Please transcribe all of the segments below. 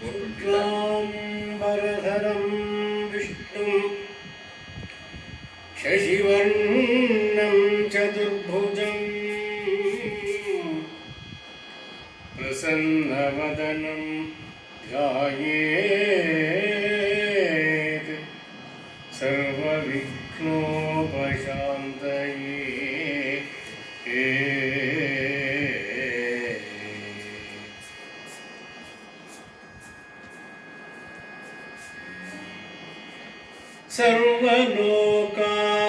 शुक्लाम्बरधरं विष्णुं शशिवर्णं चतुर्भुजं प्रसन्नवदनं ध्यायेत् सर्वविघ्नोपशान्तये।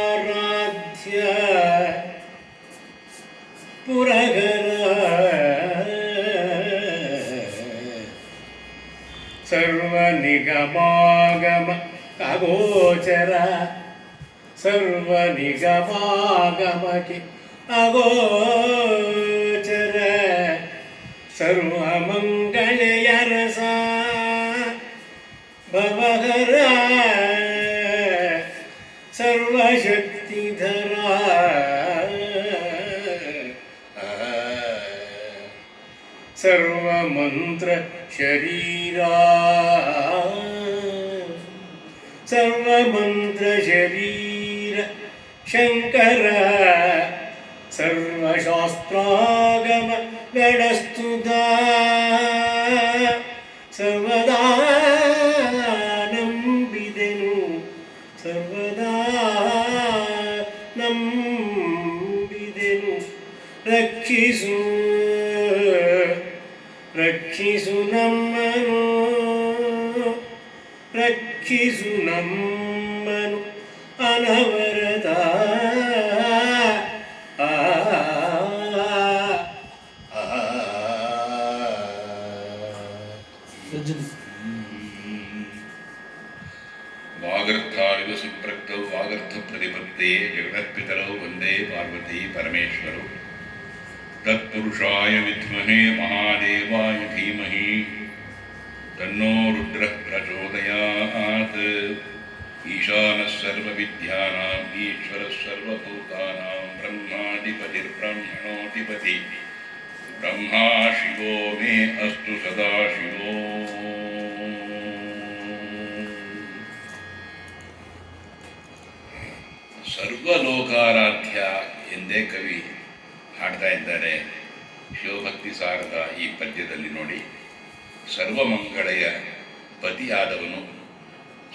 सर्वलोकाराध्य पुरगर सर्वनिगमागम अगोचर सर्वनिगमागमके अगोचर सर्वमङ्गलयरस भवहर सर्वशक्तिधरा सर्वमंत्र शरीरा सर्वमंत्र शरीर शंकर सर्वशास्त्रागम गणस्तुता सर्वदा ನಂಬಿದೆನು ಸರ್ವದಾ ನಂಬಿದೆನು ರಕ್ಷಿಸು ರಕ್ಷಿಸು ನಮ್ಮನು ರಕ್ಷಿಸು ನಮ್ಮನು ಅನವರತ वागर्थाविव संप्रक्तौ वागर्थ प्रतिपत्ते जगदर्पितरौ वंदे पार्वती परमेश्वरौ तत्पुरुषाय विद्महे महादेवाय धीमहि तन्नो रुद्रः प्रचोदयात्। ईशानः सर्वविद्यानाम् ईश्वरः सर्वभूतानां ब्रह्माधिपतिर्ब्रह्मणोऽधिपति ब्रह्मा शिवो मे अस्तु सदा शिवो। ಸರ್ವಲೋಕಾರಾಧ್ಯ ಎಂದೇ ಕವಿ ಹಾಡ್ತಾ ಇದ್ದಾರೆ. ಶಿವಭಕ್ತಿ ಸಾರದ ಈ ಪದ್ಯದಲ್ಲಿ ನೋಡಿ, ಸರ್ವಮಂಗಳೆಯ ಪತಿಯಾದವನು,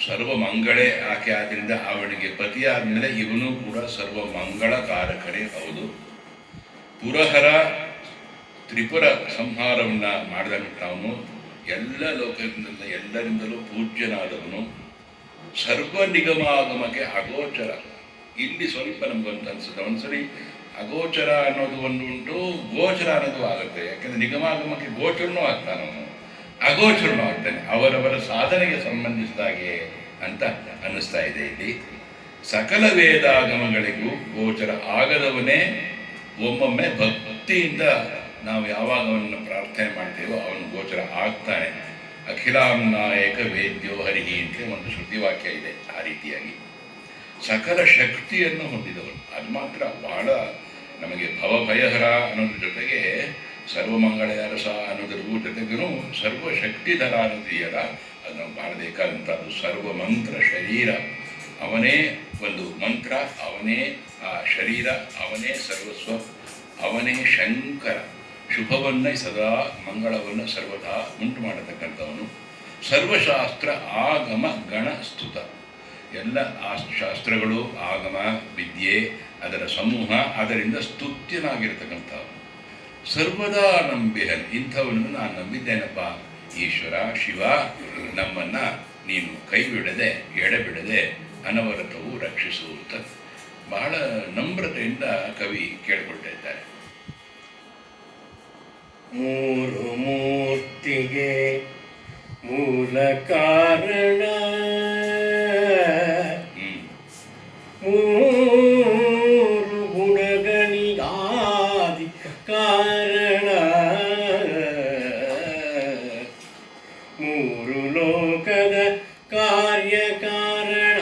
ಸರ್ವಮಂಗಳೆ ಆಕೆ ಆದ್ದರಿಂದ ಅವನಿಗೆ ಪತಿಯಾದಮೇಲೆ ಇವನು ಕೂಡ ಸರ್ವಮಂಗಳಕಾರಕನೇ ಹೌದು. ಪುರಹರ ತ್ರಿಪುರ ಸಂಹಾರವನ್ನು ಮಾಡಿದಂಥವನು, ಎಲ್ಲ ಲೋಕದಿಂದಲೂ ಎಲ್ಲರಿಂದಲೂ ಪೂಜ್ಯನಾದವನು, ಸರ್ವ ನಿಗಮಾಗಮಕ್ಕೆ ಅಗೋಚರ. ಇಲ್ಲಿ ಸ್ವಲ್ಪ ನಮಗೊಂದು ಅನಿಸುತ್ತೆ, ಒಂದ್ಸರಿ ಅಗೋಚರ ಅನ್ನೋದು ಒಂದು ಉಂಟು, ಗೋಚರ ಅನ್ನೋದು ಆಗುತ್ತೆ. ಯಾಕೆಂದರೆ ನಿಗಮಾಗಮಕ್ಕೆ ಗೋಚರನೂ ಆಗ್ತಾನೆ, ಅವನು ಅಗೋಚರನೂ ಆಗ್ತಾನೆ, ಅವರವರ ಸಾಧನೆಗೆ ಸಂಬಂಧಿಸಿದಾಗೆ ಅಂತ ಅನ್ನಿಸ್ತಾ ಇದೆ. ಇಲ್ಲಿ ಸಕಲ ವೇದಾಗಮಗಳಿಗೂ ಗೋಚರ ಆಗದವನೇ ಒಮ್ಮೊಮ್ಮೆ ಭಕ್ತಿಯಿಂದ ನಾವು ಯಾವಾಗ ಅವನನ್ನು ಪ್ರಾರ್ಥನೆ ಮಾಡ್ತೇವೋ ಅವನು ಗೋಚರ ಆಗ್ತಾನೆ. ಅಖಿಲಾಂ ನಾಯಕ ವೇದ್ಯೋ ಹರಿಹಿ ಅಂತ ಒಂದು ಶ್ರುತಿವಾಕ್ಯ ಇದೆ. ಆ ರೀತಿಯಾಗಿ ಸಕಲ ಶಕ್ತಿಯನ್ನು ಹೊಂದಿದವನು, ಅದು ಮಾತ್ರ ಬಹಳ ನಮಗೆ ಭವಭಯಹರ ಅನ್ನೋದ್ರ ಜೊತೆಗೆ ಸರ್ವಮಂಗಳಯರಸ ಅನ್ನೋದ್ರ ಜೊತೆಗೂ ಸರ್ವಶಕ್ತಿಧರ ಅನ್ನೋದಿಯಲ್ಲ, ಅದು ನಮ್ಗೆ ಬಹಳ ಬೇಕಾದಂಥದ್ದು. ಸರ್ವಮಂತ್ರ ಶರೀರ, ಅವನೇ ಒಂದು ಮಂತ್ರ, ಅವನೇ ಆ ಶರೀರ, ಅವನೇ ಸರ್ವಸ್ವ, ಅವನೇ ಶಂಕರ. ಶುಭವನ್ನು ಸದಾ ಮಂಗಳವನ್ನು ಸರ್ವದಾ ಉಂಟು ಮಾಡತಕ್ಕಂಥವನು. ಸರ್ವಶಾಸ್ತ್ರ ಆಗಮ ಗಣ ಸ್ತುತ, ಎಲ್ಲ ಆ ಶಾಸ್ತ್ರಗಳು, ಆಗಮ ವಿದ್ಯೆ, ಅದರ ಸಮೂಹ, ಅದರಿಂದ ಸ್ತುತ್ಯನಾಗಿರ್ತಕ್ಕಂಥವನು. ಸರ್ವದಾ ನಂಬಿಹನ್, ಇಂಥವನನ್ನು ನಾನು ನಂಬಿದ್ದೇನಪ್ಪ ಈಶ್ವರ ಶಿವ, ನಮ್ಮನ್ನು ನೀನು ಕೈ ಬಿಡದೆ ಎಡೆಬಿಡದೆ ಅನವರತವು ರಕ್ಷಿಸು ಅಂತ ಬಹಳ ನಮ್ರತೆಯಿಂದ ಕವಿ ಕೇಳಿಕೊಳ್ತಾ ಇದ್ದಾರೆ. ಮೂರು ಮೂರ್ತಿಗೆ ಮೂಲ ಕಾರಣ, ಮೂರು ಗುಣಗಳಿಗಾದಿ ಕಾರಣ, ಮೂರು ಲೋಕದ ಕಾರ್ಯ ಕಾರಣ,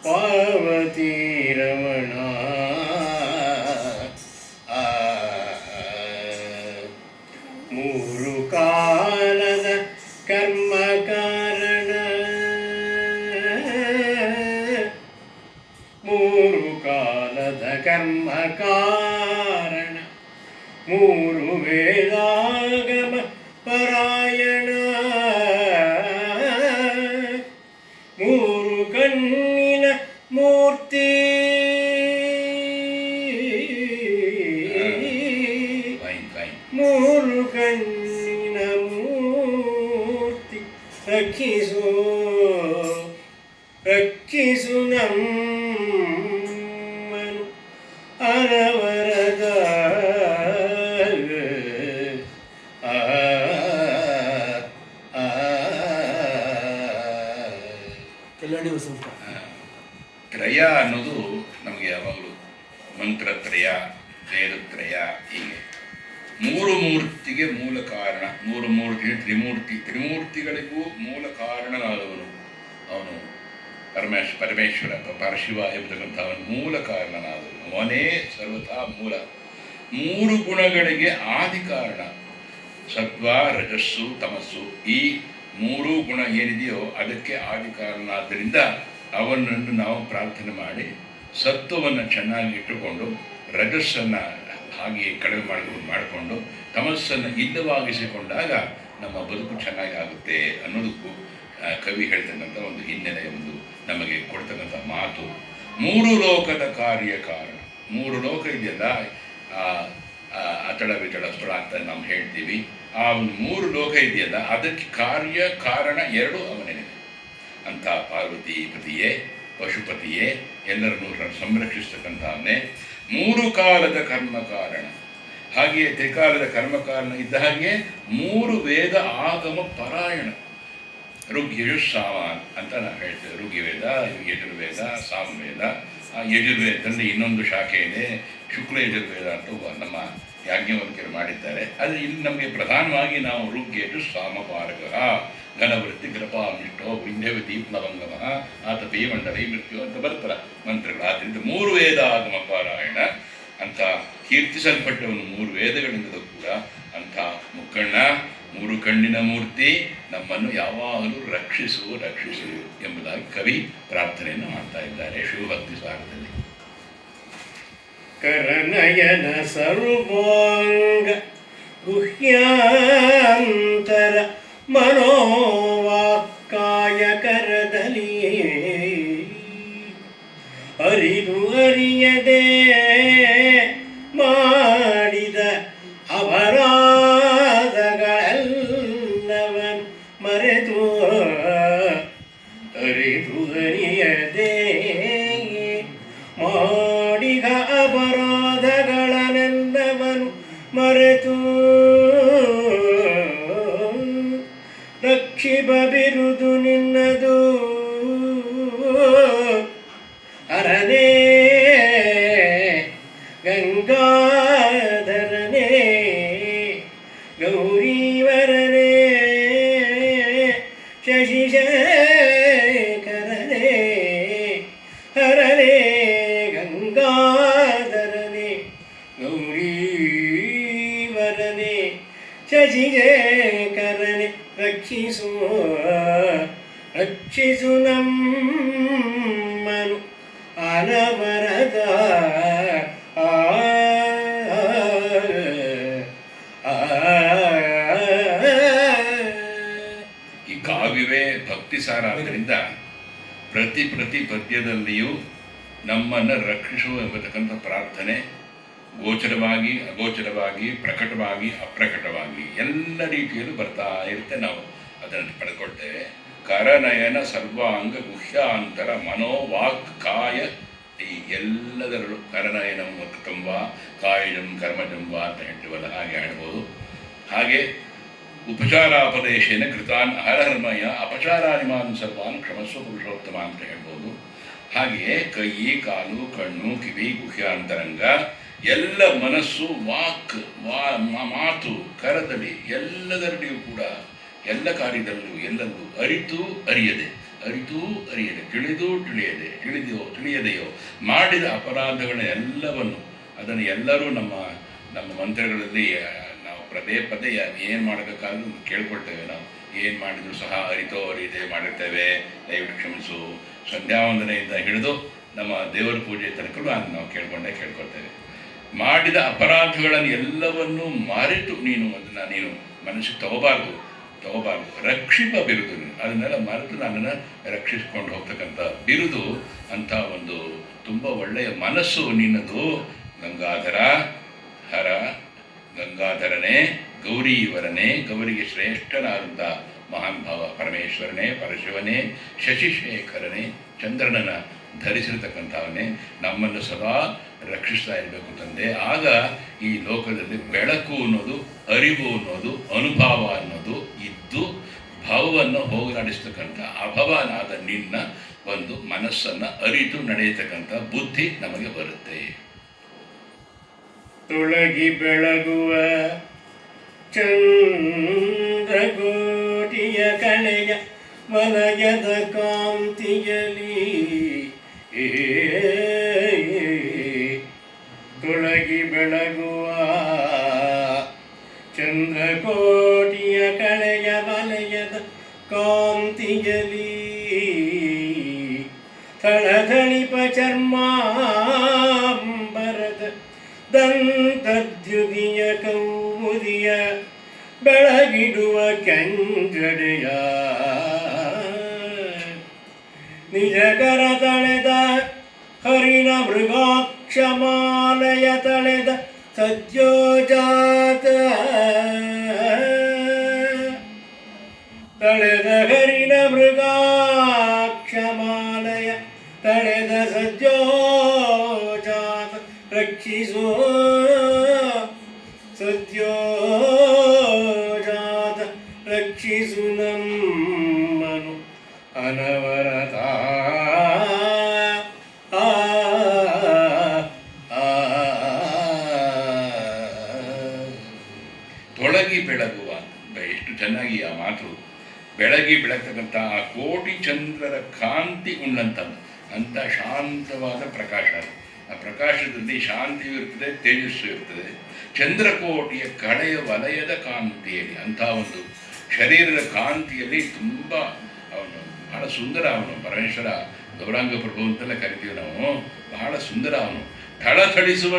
ಪಾರ್ವತಿ ರಮಣ. ಮೂರು ಕಾರಣ ಮೂರು ವೇದಾಗಮ ಪರಾಯಣ ಮೂರು ಕಣ್ಣಿನ ಮೂರ್ತಿ ಮೂರು ಕಣ್ಣಿನ ಮೂರ್ತಿ ರಕ್ಷಿಸು ರಕ್ಷಿಸು ನಮ್ಮನು ಅನವರದ ತ್ರಯ ಅನ್ನೋದು ನಮಗೆ ಯಾವಾಗಲೂ ಮಂತ್ರತ್ರಯ ವೇದತ್ರಯ ಹೀಗೆ ಮೂರು ಮೂರ್ತಿಗೆ ಮೂಲ ಕಾರಣ ಮೂರು ಮೂರ್ತಿ ತ್ರಿಮೂರ್ತಿಗಳಿಗೂ ಮೂಲ ಕಾರಣನಾದವನು ಅವನು ಪರಮೇಶ್ವರ ಪರಶಿವ ಎಂಬತಕ್ಕಂಥ ಅವನು ಮೂಲ ಕಾರಣನಾದವನು ಅವನೇ ಸರ್ವಥಾ ಮೂಲ ಮೂರು ಗುಣಗಳಿಗೆ ಆದಿ ಕಾರಣ ಸತ್ವ ರಜಸ್ಸು ತಮಸ್ಸು ಈ ಮೂರೂ ಗುಣ ಏನಿದೆಯೋ ಅದಕ್ಕೆ ಆದಿ ಕಾರಣ ಆದ್ದರಿಂದ ಅವನನ್ನು ನಾವು ಪ್ರಾರ್ಥನೆ ಮಾಡಿ ಸತ್ವವನ್ನು ಚೆನ್ನಾಗಿ ಇಟ್ಟುಕೊಂಡು ರಜಸ್ಸನ್ನು ಹಾಗೆ ಕಡಿಮೆ ಮಾಡಿಕೊಂಡು ತಮಸ್ಸನ್ನು ಇಲ್ಲವಾಗಿಸಿಕೊಂಡಾಗ ನಮ್ಮ ಬದುಕು ಚೆನ್ನಾಗಿ ಆಗುತ್ತೆ ಅನ್ನೋದಕ್ಕೂ ಕವಿ ಹೇಳ್ತಕ್ಕಂಥ ಒಂದು ಹಿನ್ನೆಲೆ ಒಂದು ನಮಗೆ ಕೊಡ್ತಕ್ಕಂಥ ಮಾತು. ಮೂರು ಲೋಕದ ಕಾರ್ಯ ಕಾರಣ ಮೂರು ಲೋಕ ಇದೆಯಲ್ಲ ಅಚಳ ವಿಚಳ ಸ್ಥಳ ಅಂತ ನಾವು ಹೇಳ್ತೀವಿ. ಆ ಒಂದು ಮೂರು ಲೋಕ ಇದೆಯಲ್ಲ ಅದಕ್ಕೆ ಕಾರ್ಯ ಕಾರಣ ಎರಡು ಅವನೇನೆ ಅಂತ ಪಾರ್ವತಿ ಪತಿಯೇ ಪಶುಪತಿಯೇ ಎಲ್ಲರನ್ನೂ ಸಂರಕ್ಷಿಸ್ತಕ್ಕಂಥವನ್ನೇ. ಮೂರು ಕಾಲದ ಕರ್ಮ ಕಾರಣ ಹಾಗೆಯೇ ತ್ರಿಕಾಲದ ಕರ್ಮ ಕಾರಣ ಇದ್ದ ಹಾಗೆ ಮೂರು ವೇದ ಆಗಮ ಪರಾಯಣ ಋಗ್ಯಜುಸ್ಸಾಮ ಅಂತ ನಾವು ಹೇಳ್ತೇವೆ. ಋಗ್ಯವೇದ ಯಜುರ್ವೇದ ಸಾಮವೇದ. ಆ ಯಜುರ್ವೇದದಲ್ಲಿ ಇನ್ನೊಂದು ಶಾಖೆ ಇದೆ ಶುಕ್ಲ ಯಜುರ್ವೇದ ಅಂತ ನಮ್ಮ ಯಾಜ್ಞವಲ್ಕ್ಯರು ಮಾಡಿದ್ದಾರೆ. ಆದರೆ ಇಲ್ಲಿ ನಮಗೆ ಪ್ರಧಾನವಾಗಿ ನಾವು ಋಗ್ಯಜು ಸಾಮಪಾರಕ ಘನವೃತ್ತಿ ಕೃಪಾಮಿಷ್ಟೋ ವಿಂಧ್ಯವತಿ ಪ್ಲವಂಗಮ ಆತಪಿ ಮಂಡಲೈ ಮೃತ್ಯು ಅಂತ ಬರ್ತಾರೆ ಮಂತ್ರಗಳು. ಆದ್ದರಿಂದ ಮೂರು ವೇದ ಆಗಮ ಪಾರಾಯಣ ಅಂತ ಕೀರ್ತಿಸಲ್ಪಟ್ಟವನು ಮೂರು ವೇದಗಳಿಂದಲೂ ಕೂಡ ಅಂಥ ಮುಕ್ಕಣ್ಣ ಮೂರು ಕಣ್ಣಿನ ಮೂರ್ತಿ ನಮ್ಮನ್ನು ಯಾವಾಗಲೂ ರಕ್ಷಿಸು ಎಂಬುದಾಗಿ ಕವಿ ಪ್ರಾರ್ಥನೆಯನ್ನು ಮಾಡ್ತಾ ಇದ್ದಾರೆ ಶಿವಭಕ್ತಿ ಸಾರದಲ್ಲಿ. ಕರನಯನ ಸರ್ವಾಂಗ ಗುಹ್ಯಾಂತರ ಮನೋವಾಕ್ಕಾಯ ಕರದಲ್ಲಿ ಅರಿದು ಅರಿಯದೆ ಮಾಡಿದ ಅಪರಾಧಗಳೆಲ್ಲವನ್ ಮರೆತು ಅರಿದು ಅರಿಯದೆ ಮಾಡಿದ ಅಪರಾಧಗಳನ್ನೆಲ್ಲವನು ಮರೆತು ರಕ್ಷಿಪ ಬಿರುದು ನಿನ್ನದು ಹರನೇ ಗಂಗಾಧರನೇ ಗೌರೀವರನೇ ಶಶಿಶೇಖರನೇ ಹರನೇ ಗಂಗಾಧರನೇ ಗೌರೀವರನೇ ಶಶಿಶೇಖರನೇ ರಕ್ಷಿಸು ನಮ್ಮನು ಅನವರದ ಈ ಕಾವ್ಯವೇ ಭಕ್ತಿಸಾರ ಆದ್ದರಿಂದ ಪ್ರತಿ ಪದ್ಯದಲ್ಲಿಯೂ ನಮ್ಮನ್ನು ರಕ್ಷಿಸು ಎಂಬತಕ್ಕಂಥ ಪ್ರಾರ್ಥನೆ ಗೋಚರವಾಗಿ ಅಗೋಚರವಾಗಿ ಪ್ರಕಟವಾಗಿ ಅಪ್ರಕಟವಾಗಿ ಎಲ್ಲ ರೀತಿಯಲ್ಲೂ ಬರ್ತಾ ಇರುತ್ತೆ. ನಾವು ಅದನ್ನು ಪಡೆದುಕೊಳ್ತೇವೆ. ಕರನಯನ ಸರ್ವಾಂಗ ಗುಹ್ಯಾಂತರ ಮನೋವಾಕ್ ಕಾಯ ಈ ಎಲ್ಲದರಲ್ಲೂ ಕರನಯನ ಕೃತಂಬ ಕಾಯಜಂ ಕರ್ಮಜಂಬ ಅಂತ ಹೇಳ್ತೀವಲ್ಲ ಹಾಗೆ ಹೇಳ್ಬೋದು. ಹಾಗೆ ಉಪಚಾರಾಪದೇಶೇನ ಕೃತಾನ್ ಹರಹರ್ಮಯ ಅಪಚಾರಾನಿಮಾನ್ ಸರ್ವಾನ್ ಕ್ಷಮಸ್ವ ಪುರುಷೋತ್ತಮ ಅಂತ ಹೇಳ್ಬೋದು. ಹಾಗೆಯೇ ಕೈ ಕಾಲು ಕಣ್ಣು ಕಿವಿ ಗುಹ್ಯಾಂತರಂಗ ಎಲ್ಲ ಮನಸ್ಸು ವಾಕ್ ಮಾತು ಕರದಲ್ಲಿ ಎಲ್ಲದರಲ್ಲಿಯೂ ಕೂಡ ಎಲ್ಲ ಕಾರ್ಯದಲ್ಲೂ ಎಲ್ಲರೂ ಅರಿತು ಅರಿಯದೆ ತಿಳಿಯದೆಯೋ ಮಾಡಿದ ಅಪರಾಧಗಳ ಎಲ್ಲವನ್ನು ಅದನ್ನು ಎಲ್ಲರೂ ನಮ್ಮ ಮಂತ್ರಗಳಲ್ಲಿ ನಾವು ಪದೇ ಏನು ಮಾಡಬೇಕಾದ್ರೂ ಕೇಳ್ಕೊಳ್ತೇವೆ. ನಾವು ಏನು ಮಾಡಿದರೂ ಸಹ ಅರಿಯದೆ ಮಾಡಿರ್ತೇವೆ. ದಯವಿಟ್ಟು ಕ್ಷಮಿಸು. ಸಂಧ್ಯಾವಂದನೆಯಿಂದ ಹಿಡಿದು ನಮ್ಮ ದೇವರ ಪೂಜೆ ತನಕ ನಾವು ಕೇಳ್ಕೊಳ್ತೇವೆ. ಮಾಡಿದ ಅಪರಾಧಗಳನ್ನು ಎಲ್ಲವನ್ನೂ ಮರೆತು ನೀನು ಮನಸ್ಸಿಗೆ ತಗೋಬಾರ್ದು. ರಕ್ಷಿಪ ಬಿರುದು, ಅದನ್ನೆಲ್ಲ ಮರೆತು ನನ್ನನ್ನು ರಕ್ಷಿಸ್ಕೊಂಡು ಹೋಗ್ತಕ್ಕಂಥ ಬಿರುದು ಅಂಥ ಒಂದು ತುಂಬ ಒಳ್ಳೆಯ ಮನಸ್ಸು ನಿನ್ನದು. ಗಂಗಾಧರ ಹರ, ಗಂಗಾಧರನೇ, ಗೌರೀವರನೇ, ಗೌರಿಗೆ ಶ್ರೇಷ್ಠನಾದಂಥ ಮಹಾನ್ ಭಾವ ಪರಮೇಶ್ವರನೇ, ಪರಶಿವನೇ, ಶಶಿಶೇಖರನೇ, ಚಂದ್ರನನ್ನು ಧರಿಸಿರ್ತಕ್ಕಂಥವನ್ನೇ ನಮ್ಮನ್ನು ಸದಾ ರಕ್ಷಿಸ್ತಾ ಇರಬೇಕು ತಂದೆ. ಆಗ ಈ ಲೋಕದಲ್ಲಿ ಬೆಳಕು ಅನ್ನೋದು, ಅರಿವು ಅನ್ನೋದು, ಅನುಭವ ಅನ್ನೋದು ಇದ್ದು ಭಾವವನ್ನು ಹೋಗಲಾಡಿಸ್ತಕ್ಕಂಥ ಅಭವನಾದ ನಿನ್ನ ಒಂದು ಮನಸ್ಸನ್ನು ಅರಿತು ನಡೆಯತಕ್ಕಂಥ ಬುದ್ಧಿ ನಮಗೆ ಬರುತ್ತೆ. ತೊಳಗಿ ಬೆಳಗುವ ಚಂದ್ರಕೋಟಿಯ ಕಳೆಯ ವಲಯದ ಕಾಂತಿಯಲಿ, ತೊಳಗಿ ಬೆಳಗುವ ಚಂದ್ರಕೋಟಿಯ ಕಳೆಯ ವಲಯದ ಕಾಂತಿಯಲಿ, ಥಳಥಳಿಪ ಚರ್ಮಾಂಬರದ ದಂತದ್ಯುತಿಯ ಕೌಮುದಿಯ ಬೆಳಗಿಡುವ ಕೆಂಜಡೆಯ, ನಿಜಕರ ತಳೆದ ಹರಿಣ ಮೃಗಾಕ್ಷಮಾಲಯ ತಳೆದ ಸದ್ಯೋಜಾತ, ತಳೆದ ಹರಿಣ ಮೃಗಾಕ್ಷಮಾಲಯ ತಳೆದ ಸದ್ಯೋಜಾತ, ರಕ್ಷಿಸೋ ಸದ್ಯೋಜಾತ, ರಕ್ಷಿಸು ನಮ್ಮನು ಅನವರತ. ತೊಳಗಿ ಬೆಳಗುವ, ಎಷ್ಟು ಚೆನ್ನಾಗಿ ಆ ಮಾತು. ಬೆಳಗಿ ಬೆಳಗ್ತಕ್ಕಂಥ ಆ ಕೋಟಿ ಚಂದ್ರರ ಕಾಂತಿ ಉಳ್ಳಂಥದ್ದು ಅಂಥ ಶಾಂತವಾದ ಪ್ರಕಾಶ. ಆ ಪ್ರಕಾಶದಲ್ಲಿ ಶಾಂತಿಯೂ ಇರ್ತದೆ, ತೇಜಸ್ಸು ಇರ್ತದೆ. ಚಂದ್ರಕೋಟಿಯ ಕಳೆಯ ವಲಯದ ಕಾಂತಿಯಲ್ಲಿ, ಅಂಥ ಒಂದು ಶರೀರದ ಕಾಂತಿಯಲ್ಲಿ ತುಂಬ ಅವನು ಬಹಳ ಸುಂದರ. ಅವನು ಪರಮೇಶ್ವರ ಗೌರಾಂಗ ಪ್ರಭು ಅಂತೆಲ್ಲ ಕರಿತೀವಿ ನಾವು. ಬಹಳ ಸುಂದರ ಅವನು. ಥಳಥಳಿಸುವ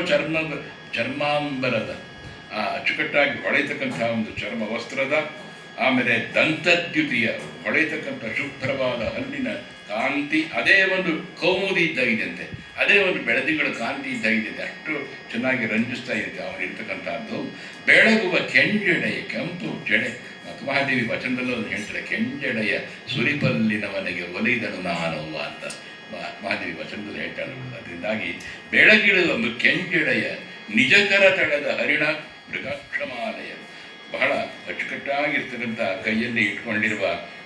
ಚರ್ಮಾಂಬರದ ಆ ಅಚ್ಚುಕಟ್ಟಾಗಿ ಹೊಳೆಯತಕ್ಕಂಥ ಒಂದು ಚರ್ಮ ವಸ್ತ್ರದ, ಆಮೇಲೆ ದಂತದ್ಯುತಿಯ ಹೊಳೆಯತಕ್ಕಂಥ ಶುಭ್ರವಾದ ಹಲ್ಲಿನ ಕಾಂತಿ, ಅದೇ ಒಂದು ಕೌಮುದಿ ಇದ್ದಾಗಿದೆಯಂತೆ, ಅದೇ ಒಂದು ಬೆಳದಿಂಗಳ ಕಾಂತಿ ಇದ್ದಾಗಿದೆ. ಅಷ್ಟು ಚೆನ್ನಾಗಿ ರಂಜಿಸ್ತಾ ಇದೆ ಅವನಿರ್ತಕ್ಕಂಥದ್ದು. ಬೆಳಗುವ ಕೆಂಜಡೆಯ ಕೆಂಪು ಜಡೆ, ಮಹಾದೇವಿ ವಚನದಲ್ಲೂ ಹೇಳ್ತಾರೆ, ಕೆಂಜಡೆಯ ಸುರಿಪಲ್ಲಿನವನಿಗೆ ಒಲಿದನು ನಾನು ಅಂತ ಮಹಾದೇವಿ ವಚನದಲ್ಲಿ ಹೇಳ್ತಾಳೆ. ಅದರಿಂದಾಗಿ ಬೆಳಗಿಡುವ ಕೆಂಜಡೆಯ ನಿಜಕರ ತಳೆದ ಹರಿಣ ಮೃಗಾಕ್ಷಮಾಲಯ, ಬಹಳ ಅಚ್ಚುಕಟ್ಟಾಗಿರ್ತಕ್ಕಂಥ ಕೈಯಲ್ಲಿ ಇಟ್ಕೊಂಡಿರುವ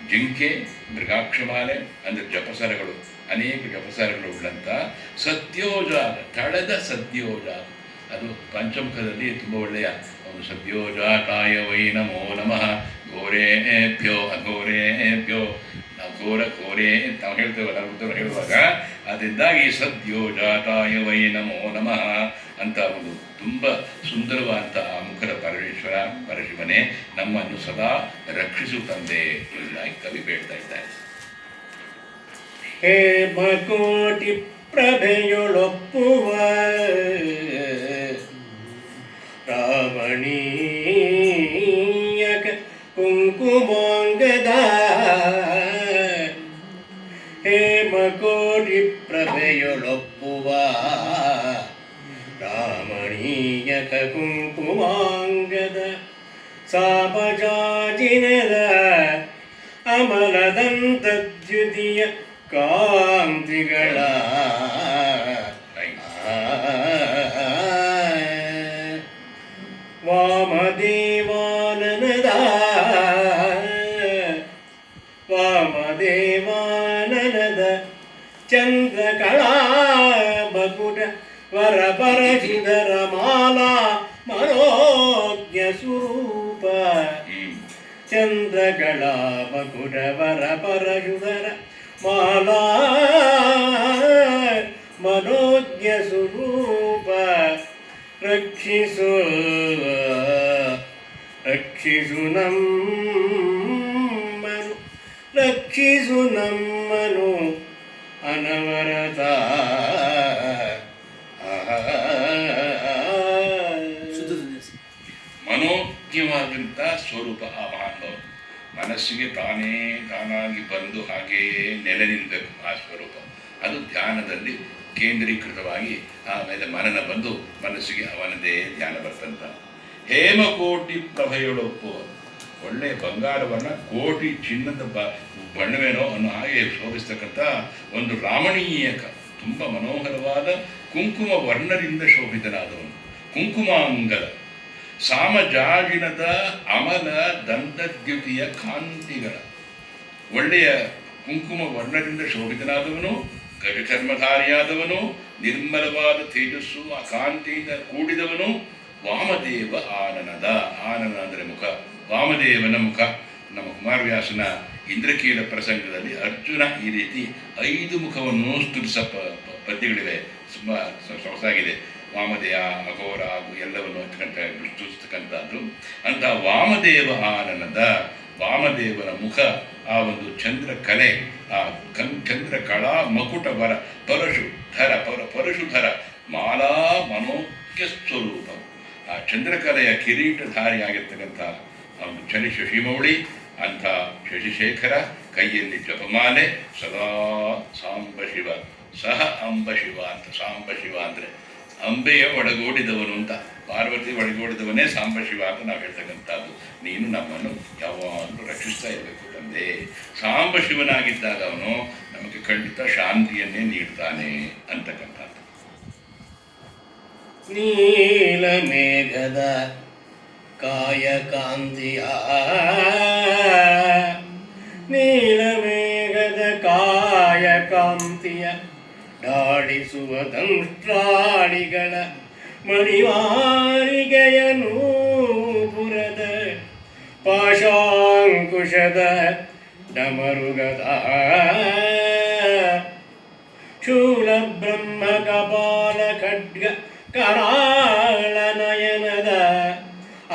ಜಿಂಕೆ, ಮೃಗಾಕ್ಷಮಾಲೆ ಅಂದರೆ ಜಪಸರಗಳು, ಅನೇಕ ಜಪಸರಗಳು ಉಳ್ಳಂಥ ಸದ್ಯೋಜಾತ, ತಳೆದ ಸದ್ಯೋಜಾತ. ಅದು ಪಂಚಮುಖದಲ್ಲಿ ತುಂಬ ಒಳ್ಳೆಯ ಒಂದು ಸದ್ಯೋಜಾತಾಯ ವೈ ನಮೋ ನಮಃ, ಘೋರೇಭ್ಯೋ ಅಘೋರೇಭ್ಯೋ, ನಾವು ಘೋರೆ ನಾವು ಹೇಳ್ತೇವಲ್ಲ ಉತ್ತರ ಹೇಳುವಾಗ, ಅದರಿಂದಾಗಿ ಸದ್ಯೋಜಾತಾಯ ವೈ ನಮೋ ನಮಃ ಅಂತ ಒಂದು ತುಂಬ ಸುಂದರವಾದಂಥ ಆ ಮುಖದ ಪರಮೇಶ್ವರ ಪರಶಿವನೇ ನಮ್ಮನ್ನು ಸದಾ ರಕ್ಷಿಸು ತಂದೆ ಎಂಬುದಾಗಿ ಕವಿ ಬೇಡ್ತಾ ಇದ್ದಾರೆ. ಹೇಮಕೋಟಿ ಪ್ರಭೆಯೊಳೊಪ್ಪುವ ರಾಮಣೀಯಕ ಕುಂಕುಮಾಂಗದ, ಹೇಮಕೋಟಿ ಪ್ರಭೆಯೊಳೊಪ್ಪುವ ರಾಮಣೀಯಕ ಕುಂಕುಮಾಂಗದ, ಸಾಮಜಾಜಿನದ ಅಮಲದಂತದ್ಯುತಿಯ ಕಾಂತಿಗಳ, ವಾಮದೇವಾನನದ ಚಂದ್ರಕಳಾ ಬಕುಟ ವರಪರಶಿಧರ ಮಾಲಾ ಮನೋಜ್ಞ ಸ್ವರೂಪ, ಚಂದ್ರಕಳಾ ಬಕುಟ ವರಪರಶಿಧರ ಮಾಲಾ ಮನೋಜ್ಞ ಸ್ವರೂಪ, ರಕ್ಷಿಸು ನಮ್ಮನು, ರಕ್ಷಿಸು ನಮ್ಮನು ಅನವರತ. ಸರ್ವಜ್ಞವಾದಂಥ ಸ್ವರೂಪ ಆ ಮಹಾನುಭಾವ. ಮನಸ್ಸಿಗೆ ತಾನಾಗಿ ಬಂದು ಹಾಗೆಯೇ ನೆಲೆ ನಿಲ್ಲಬೇಕು ಆ ಸ್ವರೂಪ. ಅದು ಧ್ಯಾನದಲ್ಲಿ ಕೇಂದ್ರೀಕೃತವಾಗಿ ಆಮೇಲೆ ಮನನ ಬಂದು ಮನಸ್ಸಿಗೆ ಅವನದೇ ಧ್ಯಾನ ಬರ್ತಂತ. ಹೇಮಕೋಟಿ ಪ್ರಭೆಯೊಳಪ್ಪುವ, ಒಳ್ಳೆಯ ಬಂಗಾರವನ್ನು ಕೋಟಿ ಚಿನ್ನದ ಬಣ್ಣವೇನೋ ಅನ್ನೋ ಹಾಗೆ ಶೋಭಿಸ್ತಕ್ಕಂಥ ಒಂದು ರಾಮಣೀಯ ತುಂಬ ಮನೋಹರವಾದ ಕುಂಕುಮ ವರ್ಣದಿಂದ ಶೋಭಿತನಾದವನು. ಕುಂಕುಮಾಂಗದ ಸಾಮಜಾಜಿನದ ಅಮಲ ದಂತದ್ಯುತಿಯ ಕಾಂತಿಗಳ ಒಳ್ಳೆಯ ಕುಂಕುಮ ವರ್ಣದಿಂದ ಶೋಭಿತನಾದವನು, ಗಜಚರ್ಮಧಾರಿಯಾದವನು, ನಿರ್ಮಲವಾದ ತೇಜಸ್ಸು ಆ ಕಾಂತಿಯಿಂದ ಕೂಡಿದವನು, ವಾಮದೇವ ಆನನದ. ಆನನ ಅಂದರೆ ಮುಖ, ವಾಮದೇವನ ಮುಖ. ನಮ್ಮ ಕುಮಾರವ್ಯಾಸನ ಇಂದ್ರಕೀಲ ಪ್ರಸಂಗದಲ್ಲಿ ಅರ್ಜುನ ಈ ರೀತಿ 5 ಮುಖವನ್ನು ಸ್ತುತಿಸ ಪದ್ಯಗಳಿವೆ. ತುಂಬ ಸೊಗಸಾಗಿದೆ. ವಾಮದೇವ, ಅಘೋರ ಹಾಗೂ ಎಲ್ಲವನ್ನು ಸ್ತುತಿಸ್ತಕ್ಕಂಥದ್ದು. ಅಂತ ವಾಮದೇವ ಆನನದ, ವಾಮದೇವನ ಮುಖ, ಆ ಒಂದು ಚಂದ್ರಕಲೆ, ಆ ಚಂದ್ರಕಳಾ ಮಕುಟ ವರ ಪರಶುಧರ ಮಾಲಾ ಮನೋಜ್ಞ ಸ್ವರೂಪ. ಆ ಚಂದ್ರಕಲೆಯ ಕಿರೀಟಧಾರಿಯಾಗಿರ್ತಕ್ಕಂಥ ಒಂದು ಶಶಿಮೌಳಿ ಅಂಥ ಶಶಿಶೇಖರ, ಕೈಯಲ್ಲಿ ಜಪಮಾಲೆ, ಸದಾ ಸಾಂಬ ಶಿವ, ಸಹ ಅಂಬ ಶಿವ ಅಂತ. ಸಾಂಬ ಶಿವ ಅಂದರೆ ಅಂಬೆಯ ಒಳಗೂಡಿದವನು ಅಂತ, ಪಾರ್ವತಿ ಒಳಗೂಡಿದವನೇ ಸಾಂಬ ಶಿವ ಅಂತ ನಾವು ಹೇಳ್ತಕ್ಕಂಥದ್ದು. ನೀನು ನಮ್ಮನ್ನು ಯಾವಾಗಲೂ ರಕ್ಷಿಸ್ತಾ ಇರಬೇಕು ತಂದೆ. ಸಾಂಬ ಶಿವನಾಗಿದ್ದಾಗ ಅವನು ನಮಗೆ ಖಂಡಿತ ಶಾಂತಿಯನ್ನೇ ನೀಡ್ತಾನೆ ಅಂತಕ್ಕಂಥದ್ದು. ನೀಲ ಮೇಘದ ಕಾಯಕಾಂತಿಯ, ನೀಲ ಮೇಘದ ಕಾಯಕಾಂತಿಯ ಢಾಳಿಸುವ ದಂಷ್ಟ್ರಾಳಿಗಳ ಮಣಿವಾರಿಗೆಯ ನೂಪುರದ ಪಾಶಾಂಕುಶದ ಡಮರುಗದ ಶೂಲ ಬ್ರಹ್ಮ ಕಪಾಲ ಖಡ್ಗ ಕರಾಳ ನಯನದ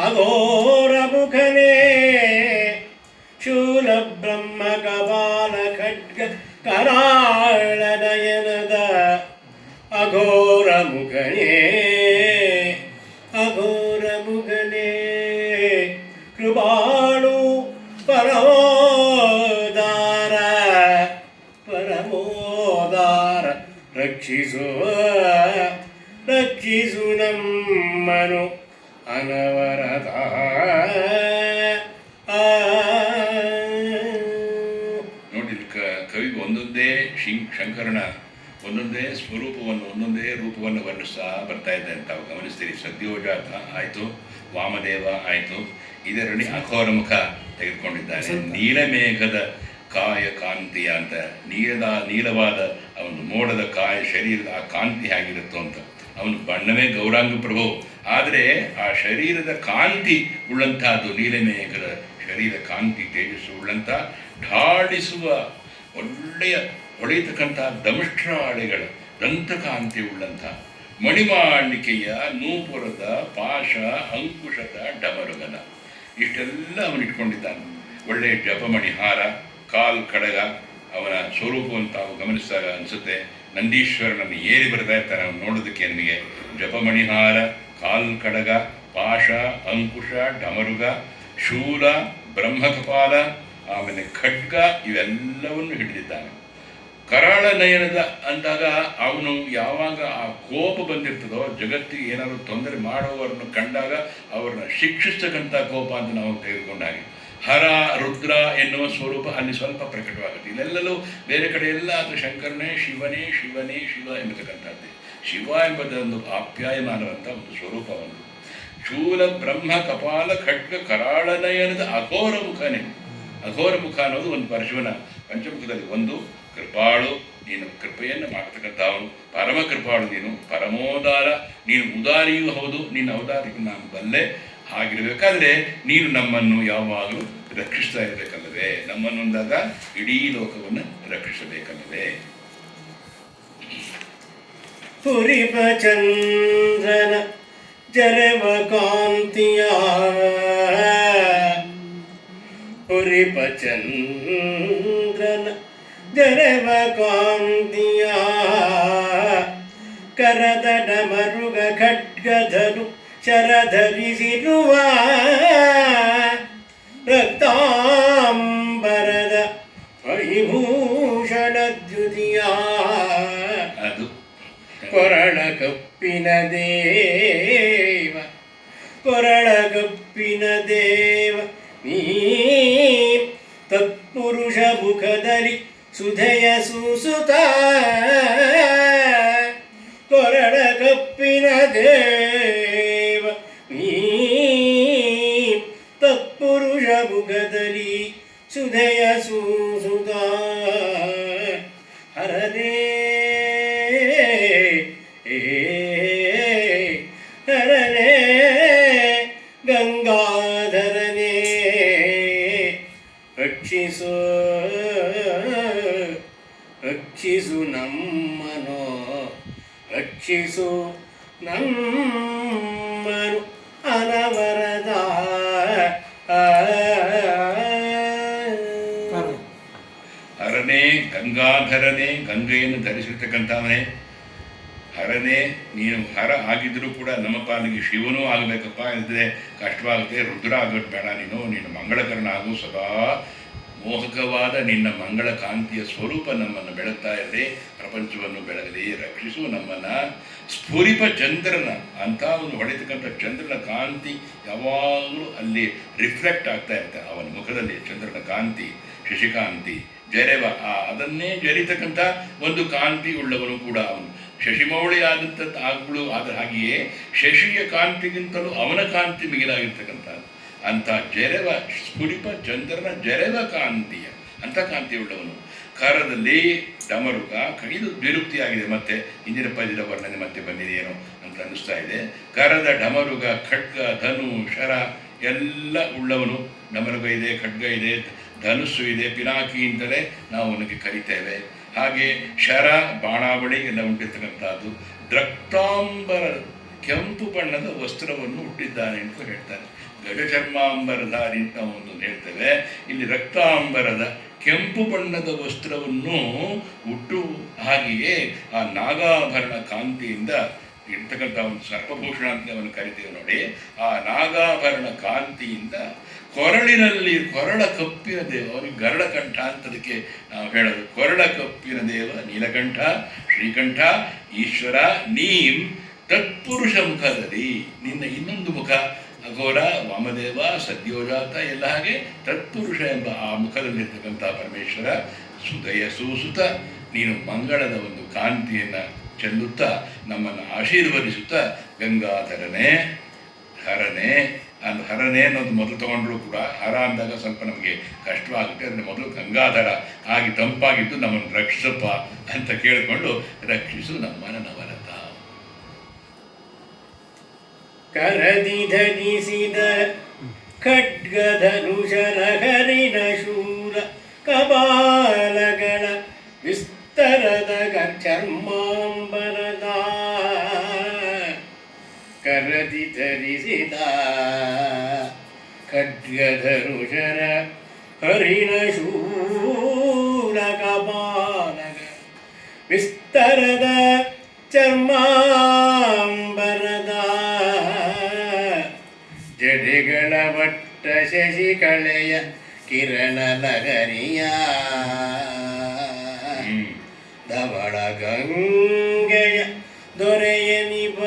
ಅಘೋರ ಮುಖನೇ, ಶೂಲ ಬ್ರಹ್ಮ ಕಪಾಲ ಖಡ್ಗ ಕರಾಳ ನಯನದ ಅಘೋರ ಮುಖನೇ, ಅಘೋರ ಮುಖನೇ, ಕೃಪಾಳು ಪರಮೋದಾರ, ಪರಮೋದಾರ ರಕ್ಷಿಸು ನಮ್ಮನು ಅನವರತ. ನೋಡಿ, ಕವಿಗೆ ಒಂದೊಂದೇ ಶಂಕರನ ಒಂದೊಂದೇ ಸ್ವರೂಪವನ್ನು, ಒಂದೊಂದೇ ರೂಪವನ್ನು ವರ್ಣಿಸ್ತಾ ಬರ್ತಾ ಇದೆ ಅಂತ ತಾವು ಗಮನಿಸ್ತೀರಿ. ಸದ್ಯೋಜಾತ ಆಯಿತು, ವಾಮದೇವ ಆಯಿತು, ಇದರಲ್ಲಿ ಅಘೋರ ಮುಖ ತೆಗೆದುಕೊಂಡಿದ್ದಾನೆ. ನೀಲಮೇಘದ ಕಾಯ ಕಾಂತಿಯ ಅಂತ, ನೀಲವಾದ ಒಂದು ಮೋಡದ ಕಾಯ ಶರೀರದ ಆ ಕಾಂತಿ ಹೇಗಿರುತ್ತೋ ಅಂತ. ಅವನು ಬಣ್ಣವೇ ಗೌರಾಂಗ ಪ್ರಭು, ಆದರೆ ಆ ಶರೀರದ ಕಾಂತಿ ಉಳ್ಳಂತಹದ್ದು ನೀಲಮೇಘದ ಶರೀರ ಕಾಂತಿ ತೇಜಸ್ಸು ಉಳ್ಳಂಥ, ಢಾಳಿಸುವ ಒಳ್ಳೆಯ ಹೊಳೆಯತಕ್ಕಂಥ ದಮಷ್ಟ್ರಾಳೆಗಳ ದಂತಕಾಂತಿ ಉಳ್ಳಂಥ, ಮಣಿಮಾಳಿಕೆಯ ನೂಪುರದ ಪಾಶ ಅಂಕುಶದ ಡಮರುಗನ, ಇಷ್ಟೆಲ್ಲ ಅವನು ಇಟ್ಕೊಂಡಿದ್ದಾನೆ. ಒಳ್ಳೆಯ ಜಪಮಣಿಹಾರ, ಕಾಲ್ ಕಡಗ, ಅವನ ಸ್ವರೂಪವನ್ನು ತಾವು ಗಮನಿಸಿದಾಗ ಅನಿಸುತ್ತೆ ನಂದೀಶ್ವರನನ್ನು ಏರಿ ಬರ್ತಾ ಇರ್ತಾನೆ ಅವನು ನೋಡೋದಕ್ಕೆ. ನಿಮಗೆ ಜಪಮಣಿಹಾರ, ಕಾಲ್ ಕಡಗ, ಪಾಶ, ಅಂಕುಶ, ಡಮರುಗ, ಶೂಲ, ಬ್ರಹ್ಮಕಪಾಲ, ಆಮೇಲೆ ಖಡ್ಗ, ಇವೆಲ್ಲವನ್ನು ಹಿಡಿದಿದ್ದಾನೆ. ಕರಾಳ ನಯನದ ಅಂದಾಗ ಅವನು ಯಾವಾಗ ಆ ಕೋಪ ಬಂದಿರ್ತದೋ, ಜಗತ್ತಿಗೆ ಏನಾದರೂ ತೊಂದರೆ ಮಾಡುವವರನ್ನು ಕಂಡಾಗ ಅವ್ರನ್ನ ಶಿಕ್ಷಿಸ್ತಕ್ಕಂಥ ಕೋಪ ಅಂತ ನಾವು ತೆಗೆದುಕೊಂಡಾಗೆ, ಹರ ರುದ್ರ ಎನ್ನುವ ಸ್ವರೂಪ ಅಲ್ಲಿ ಸ್ವಲ್ಪ ಪ್ರಕಟವಾಗುತ್ತೆ. ಇಲ್ಲೆಲ್ಲೂ ಬೇರೆ ಕಡೆ ಎಲ್ಲ ಅದು ಶಂಕರನೇ ಶಿವನೇ ಶಿವನೇ ಶಿವ ಎಂಬತಕ್ಕಂಥದ್ದೇ. ಶಿವ ಎಂಬುದೊಂದು ಆಪ್ಯಾಯಮಾನವಂಥ ಒಂದು ಸ್ವರೂಪ ಒಂದು. ಶೂಲ ಬ್ರಹ್ಮ ಕಪಾಲ ಖಡ್ಗ ಕರಾಳ ನಯನದ ಅಘೋರ ಮುಖನೇ. ಅಘೋರ ಮುಖ ಅನ್ನೋದು ಒಂದು ಪರಶುವನ ಪಂಚಮುಖದಲ್ಲಿ ಒಂದು. ಕೃಪಾಳು, ನೀನು ಕೃಪೆಯನ್ನು ಮಾಡ್ತಕ್ಕಂಥವನು, ಪರಮ ಕೃಪಾಳು ನೀನು, ಪರಮೋದಾರ ನೀನು, ಉದಾರಿಯೂ ಹೌದು, ನಿನ್ನ ಔದಾರ್ಯಕ್ಕೆ ನಾನು ಬಲ್ಲೆ. ಹಾಗಿರಬೇಕಾದ್ರೆ ನೀನು ನಮ್ಮನ್ನು ಯಾವಾಗಲೂ ರಕ್ಷಿಸ್ತಾ ಇರಬೇಕಲ್ಲವೇ? ನಮ್ಮನ್ನು ಅಂದಾಗ ಇಡೀ ಲೋಕವನ್ನು ರಕ್ಷಿಸಬೇಕಲ್ಲವೇ? ಪುರಿಪಚಂದ್ರನ ಜರವ ಕಾಂತಿಯ, ಪುರಿಪಚಂದ್ರನ ಜರವ ಕಾಂತಿಯ, ಕರದ ಡಮರುಗ ಖಡ್ಗಧನು ಶರಧರಿಸಿರುವ ರಕ್ತಾಂಬರದ ಫಣಿಭೂಷಣ ದ್ಯುತಿಯ ಅದು ಕೊರಳ ಕಪ್ಪಿನ ದೇವ ಕೊರಳ ಕಪ್ಪಿನ ದೇವ ನೀ ತತ್ಪುರುಷ ಮುಖದಲ್ಲಿ ಸುಧೆಯ ಸೂಸುತ್ತ ಕೊರಳ ಕಪ್ಪಿನ ದೇವ ನೀ ತತ್ಪುರುಷ ಮುಖದಲ್ಲಿ ಸುಧೆಯ ಸೂಸುತ್ತ ಹರದೇ ಹರನೇ ಗಂಗಾಧರನೇ ರಕ್ಷಿಸು ರಕ್ಷಿಸು ನಮ್ಮನು ರಕ್ಷಿಸು ನಮ್ಮನು ಅನವರದ ಹರನೇ ಗಂಗಾಧರನೇ, ಗಂಗೆಯನ್ನು ಧರಿಸಿರ್ತಕ್ಕಂಥವನೇ ಹರನೇ. ನೀನು ಹರ ಆಗಿದ್ದರೂ ಕೂಡ ನಮ್ಮ ಪಾಲಿಗೆ ಶಿವನೂ ಆಗಬೇಕಪ್ಪ, ಇದ್ದರೆ ಕಷ್ಟವಾಗುತ್ತೆ. ರುದ್ರ ಆಗೋದು ಬೇಡ, ನೀನು ಮಂಗಳಕರಣ ಆಗು. ಸದಾ ಮೋಹಕವಾದ ನಿನ್ನ ಮಂಗಳ ಕಾಂತಿಯ ಸ್ವರೂಪ ನಮ್ಮನ್ನು ಬೆಳಗ್ತಾ ಇರಲಿ, ಪ್ರಪಂಚವನ್ನು ಬೆಳಗಲಿ. ರಕ್ಷಿಸು ನಮ್ಮನ್ನು. ಸ್ಫುರಿಪ ಚಂದ್ರನ ಅಂಥ ಒಂದು ಹೊಡೆತಕ್ಕಂಥ ಚಂದ್ರನ ಕಾಂತಿ ಯಾವಾಗಲೂ ಅಲ್ಲಿ ರಿಫ್ಲೆಕ್ಟ್ ಆಗ್ತಾ ಇರ್ತಾರೆ ಅವನ ಮುಖದಲ್ಲಿ. ಚಂದ್ರನ ಕಾಂತಿ, ಶಶಿಕಾಂತಿ, ಜರೆವ ಅದನ್ನೇ ಜರಿತಕ್ಕಂಥ ಒಂದು ಕಾಂತಿ ಉಳ್ಳವನು ಕೂಡ ಅವನು. ಶಶಿಮೌಳಿ ಆದ ಹಾಗೆಯೇ ಶಶಿಯ ಕಾಂತಿಗಿಂತಲೂ ಅವನ ಕಾಂತಿ ಮಿಗಿಲಾಗಿರ್ತಕ್ಕಂಥದ್ದು. ಅಂಥ ಜರೆವ ಸ್ಫುರಿಪ ಚಂದ್ರನ ಜರೆವ ಕಾಂತಿಯ ಅಂಥ ಕಾಂತಿ ಉಳ್ಳವನು. ಕರದಲ್ಲಿ ಡಮರುಗ, ಇದು ದ್ವಿರುಕ್ತಿಯಾಗಿದೆ, ಮತ್ತೆ ಹಿಂದಿನ ಪದ್ಯದ ವರ್ಣನೆ ಮತ್ತೆ ಬಂದಿದೆಯೇನೋ ಅಂತ ಅನ್ನಿಸ್ತಾ ಇದೆ. ಕರದ ಡಮರುಗ, ಖಡ್ಗ, ಧನು, ಶರ ಎಲ್ಲ ಉಳ್ಳವನು. ಡಮರುಗ ಇದೆ, ಖಡ್ಗ ಇದೆ, ಧನುಸ್ಸು ಇದೆ, ಪಿನಾಕಿ ಅಂತಲೇ ನಾವು ಅವನಿಗೆ ಕರಿತೇವೆ. ಹಾಗೆ ಶರ, ಬಾಣಾವಳಿ ಎಲ್ಲ ಉಂಟಿರ್ತಕ್ಕಂಥದ್ದು. ರಕ್ತಾಂಬರ, ಕೆಂಪು ಬಣ್ಣದ ವಸ್ತ್ರವನ್ನು ಹುಟ್ಟಿದ್ದಾನೆ ಅಂತ ಹೇಳ್ತಾರೆ. ಗಜಚರ್ಮಾಂಬರಧಾರಿ ಅಂತ ಒಂದು ಹೇಳ್ತೇವೆ. ಇಲ್ಲಿ ರಕ್ತಾಂಬರದ ಕೆಂಪು ಬಣ್ಣದ ವಸ್ತ್ರವನ್ನು ಹುಟ್ಟು, ಹಾಗೆಯೇ ಆ ನಾಗಾಭರಣ ಕಾಂತಿಯಿಂದ ಇರ್ತಕ್ಕಂಥ ಒಂದು ಸರ್ಪಭೂಷಣ ಅಂತ ಅವನು ಕರಿತೇವೆ ನೋಡಿ. ಆ ನಾಗಾಭರಣ ಕಾಂತಿಯಿಂದ ಕೊರಳಿನಲ್ಲಿ ಕೊರಳ ಕಪ್ಪಿನ ದೇವ, ಅವನಿಗೆ ಗರಳಕಂಠ ಅಂತದಕ್ಕೆ ನಾವು ಹೇಳೋದು. ಕೊರಳ ಕಪ್ಪಿನ ದೇವ ನೀಲಕಂಠ, ಶ್ರೀಕಂಠ, ಈಶ್ವರ ನೀಂ ತತ್ಪುರುಷ ಮುಖದಲ್ಲಿ. ನಿನ್ನ ಇನ್ನೊಂದು ಮುಖ ಅಘೋರ, ವಾಮದೇವ, ಸದ್ಯೋಜಾತ ಎಲ್ಲ ಹಾಗೆ ತತ್ಪುರುಷ ಎಂಬ ಆ ಮುಖದಲ್ಲಿರ್ತಕ್ಕಂಥ ಪರಮೇಶ್ವರ ಸುದಯ ಸೂಸುತ್ತ ನೀನು ಮಂಗಳದ ಒಂದು ಕಾಂತಿಯನ್ನು ಚೆಲ್ಲುತ್ತಾ ನಮ್ಮನ್ನು ಆಶೀರ್ವದಿಸುತ್ತಾ ಗಂಗಾಧರನೇ ಹರನೇ. ಅದು ಹರನೇ ಅನ್ನೋದು ಮೊದಲು ತಗೊಂಡ್ರೂ ಕೂಡ ಹರ ಅಂದಾಗ ಸ್ವಲ್ಪ ನಮಗೆ ಕಷ್ಟವಾಗುತ್ತೆ. ಅಂದರೆ ಮೊದಲು ಗಂಗಾಧರ ಆಗಿ ತಂಪಾಗಿದ್ದು ನಮ್ಮನ್ನು ರಕ್ಷಿಸಪ್ಪ ಅಂತ ಕೇಳಿಕೊಂಡು ರಕ್ಷಿಸು ನಮ್ಮನ ನವರತ. ಕರದಿ ಧರಿಸಿದ ಖಡ್ಗಧನುಷರ ಹರಿಣ ಶೂರ ಕಪಾಲಗಳ ವಿಸ್ತರದ ಚರ್ಮಾಂಬರದ ಕರದಿ ಧರಿಸಿದ ಖಡ್ಗಧನುಷರ ಹರಿಣ ಶೂರ ಕಪಾಲಗಳ ವಿಸ್ತರದ ಚರ್ಮಾಂಬರದ ಜಡೆಗಳ ವಟ್ಟ ಶಶಿಕಳೆಯ ಕಿರಣ ನಗರಿಯ ಧವಳ ಗಂಗೆಯ ದೊರೆಯ ನಿಭ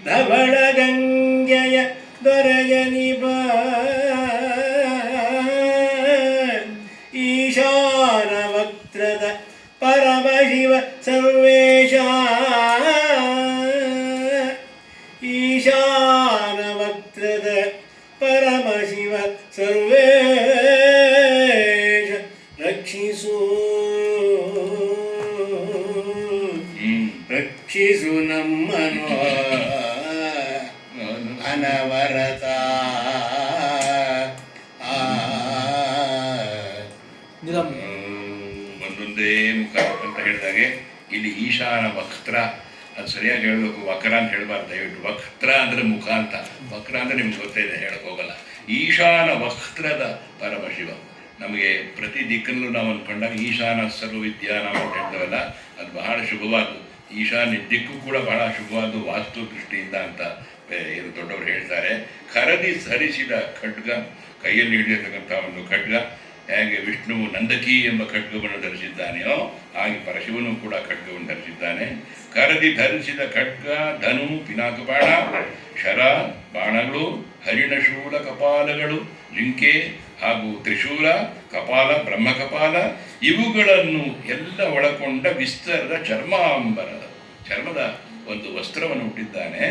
ಧವಳ ಗಂಗೆಯ ದೊರೆಯ ನಿಭ ಈಶಾನ ವಕ್ರದ ಪರಮ ಶಿವ ಸರ್ವೇಶ ಈಶಾನ ವಕ್ರದ ಪರಮ ಶಿವ ಸರ್ವೇಶ ರಕ್ಷಿಸು ರಕ್ಷಿಸು ನಮ್ಮನು ಅನವರತ. ಒಂದೊಂದೇ ಮುಖ ಅಂತ ಹೇಳಿದಾಗೆ ಇಲ್ಲಿ ಈಶಾನ ವಕ್ತ್ರ, ಅದು ಸರಿಯಾಗಿ ಹೇಳಬೇಕು. ವಕ್ರ ಅಂತ ಹೇಳಬಾರ್ದು ದಯವಿಟ್ಟು. ವಕ್ತ್ರ ಅಂದರೆ ಮುಖ ಅಂತ. ವಕ್ರ ಅಂದರೆ ನಿಮ್ಗೆ ಗೊತ್ತಿದೆ, ಹೇಳಕ್ಕೆ ಹೋಗಲ್ಲ. ಈಶಾನ ವಕ್ತ್ರದ ಪರಮಶಿವ. ನಮಗೆ ಪ್ರತಿ ದಿಕ್ಕಲ್ಲೂ ನಾವು ಅಂದ್ಕೊಂಡಾಗ ಈಶಾನ ಸರ್ವವಿದ್ಯಾ ನಾವು ಅಂತ ಹೇಳ್ತೇವಲ್ಲ, ಅದು ಬಹಳ ಶುಭವಾದ್ದು. ಈಶಾನ್ಯ ದಿಕ್ಕು ಕೂಡ ಬಹಳ ಶುಭವಾದ ವಾಸ್ತು ದೃಷ್ಟಿಯಿಂದ ಅಂತ ಏನು ದೊಡ್ಡವರು ಹೇಳ್ತಾರೆ. ಖರದಿ ಧರಿಸಿದ ಖಡ್ಗ, ಕೈಯಲ್ಲಿ ಹಿಡಿಯತಕ್ಕಂಥ ಒಂದು ಖಡ್ಗ, ಹೇಗೆ ವಿಷ್ಣುವು ನಂದಕಿ ಎಂಬ ಖಡ್ಗವನ್ನು ಧರಿಸಿದ್ದಾನೆಯೋ ಹಾಗೆ ಪರಶಿವನು ಕೂಡ ಖಡ್ಗವನ್ನು ಧರಿಸಿದ್ದಾನೆ. ಕರದಿ ಧರಿಸಿದ ಖಡ್ಗ, ಧನು, ಪಿನಾಕ ಬಾಣ, ಶರ, ಬಾಣಗಳು, ಹರಿಣಶೂಲ ಕಪಾಲಗಳು, ಜಿಂಕೆ ಹಾಗೂ ತ್ರಿಶೂಲ, ಕಪಾಲ, ಬ್ರಹ್ಮಕಪಾಲ ಇವುಗಳನ್ನು ಎಲ್ಲ ಒಳಗೊಂಡ ವಿಸ್ತರದ ಚರ್ಮದ ಒಂದು ವಸ್ತ್ರವನ್ನು ಹುಟ್ಟಿದ್ದಾನೆ.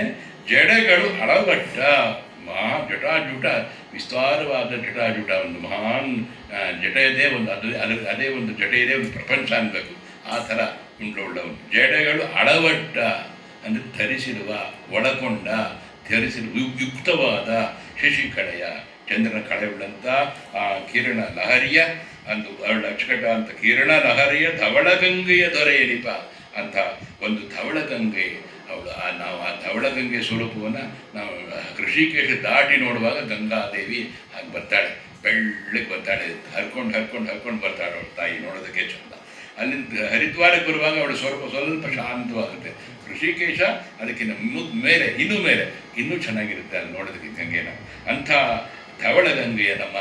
ಜಡೆಗಳು ಅಳವಟ್ಟ ಜಟಾಜುಟ, ವಿಸ್ತಾರವಾದ ಜಟಾಜುಟ, ಒಂದು ಮಹಾನ್ ಜಟೆಯದೇ ಒಂದು ಅದೇ ಒಂದು ಜಟೆಯದೇ ಒಂದು ಪ್ರಪಂಚ ಅನ್ಬೇಕು, ಆ ಥರ ಉಳ್ಳವನು. ಜಡೆಗಳು ಅಳವಟ್ಟ ಅಂದರೆ ಧರಿಸಿರುವ, ಒಳಗೊಂಡ, ಯುಕ್ತವಾದ ಶಶಿಕಳೆಯ, ಚಂದ್ರನ ಕಳೆಯುಳ್ಳಂಥ ಆ ಕಿರಣ ಲಹರಿಯ ಅಂದು ಅವಳ ಅಚ್ಚಕಟ ಅಂತ ಕಿರಣ ಲಹರಿಯ ಧವಳಗಂಗೆಯ ದೊರೆಯಲಿಪ ಅಂತ ಒಂದು ಧವಳಗಂಗೆ ಅವಳು. ನಾವು ಆ ಧವಳಗಂಗೆ ಸ್ವರೂಪವನ್ನು ನಾವು ಋಷಿಕೇಶ ದಾಟಿ ನೋಡುವಾಗ ಗಂಗಾದೇವಿ ಹಾಗೆ ಬರ್ತಾಳೆ, ಬೆಳ್ಳಗೆ ಬರ್ತಾಳೆ, ಹರ್ಕೊಂಡು ಬರ್ತಾಳೆ ಅವಳು ತಾಯಿ, ನೋಡೋದಕ್ಕೆ ಚಂದ. ಅಲ್ಲಿಂದ ಹರಿದ್ವಾರಕ್ಕೆ ಬರುವಾಗ ಅವಳು ಸ್ವಲ್ಪ ಶಾಂತವಾಗುತ್ತೆ. ಋಷಿಕೇಶ ಅದಕ್ಕಿಂತ ಮೇಲೆ ಇನ್ನೂ ಚೆನ್ನಾಗಿರುತ್ತೆ ಅಲ್ಲಿ ನೋಡೋದಕ್ಕೆ ಗಂಗೆನ. ಅಂಥ ಧವಳಗಂಗೆಯ ನಮ್ಮ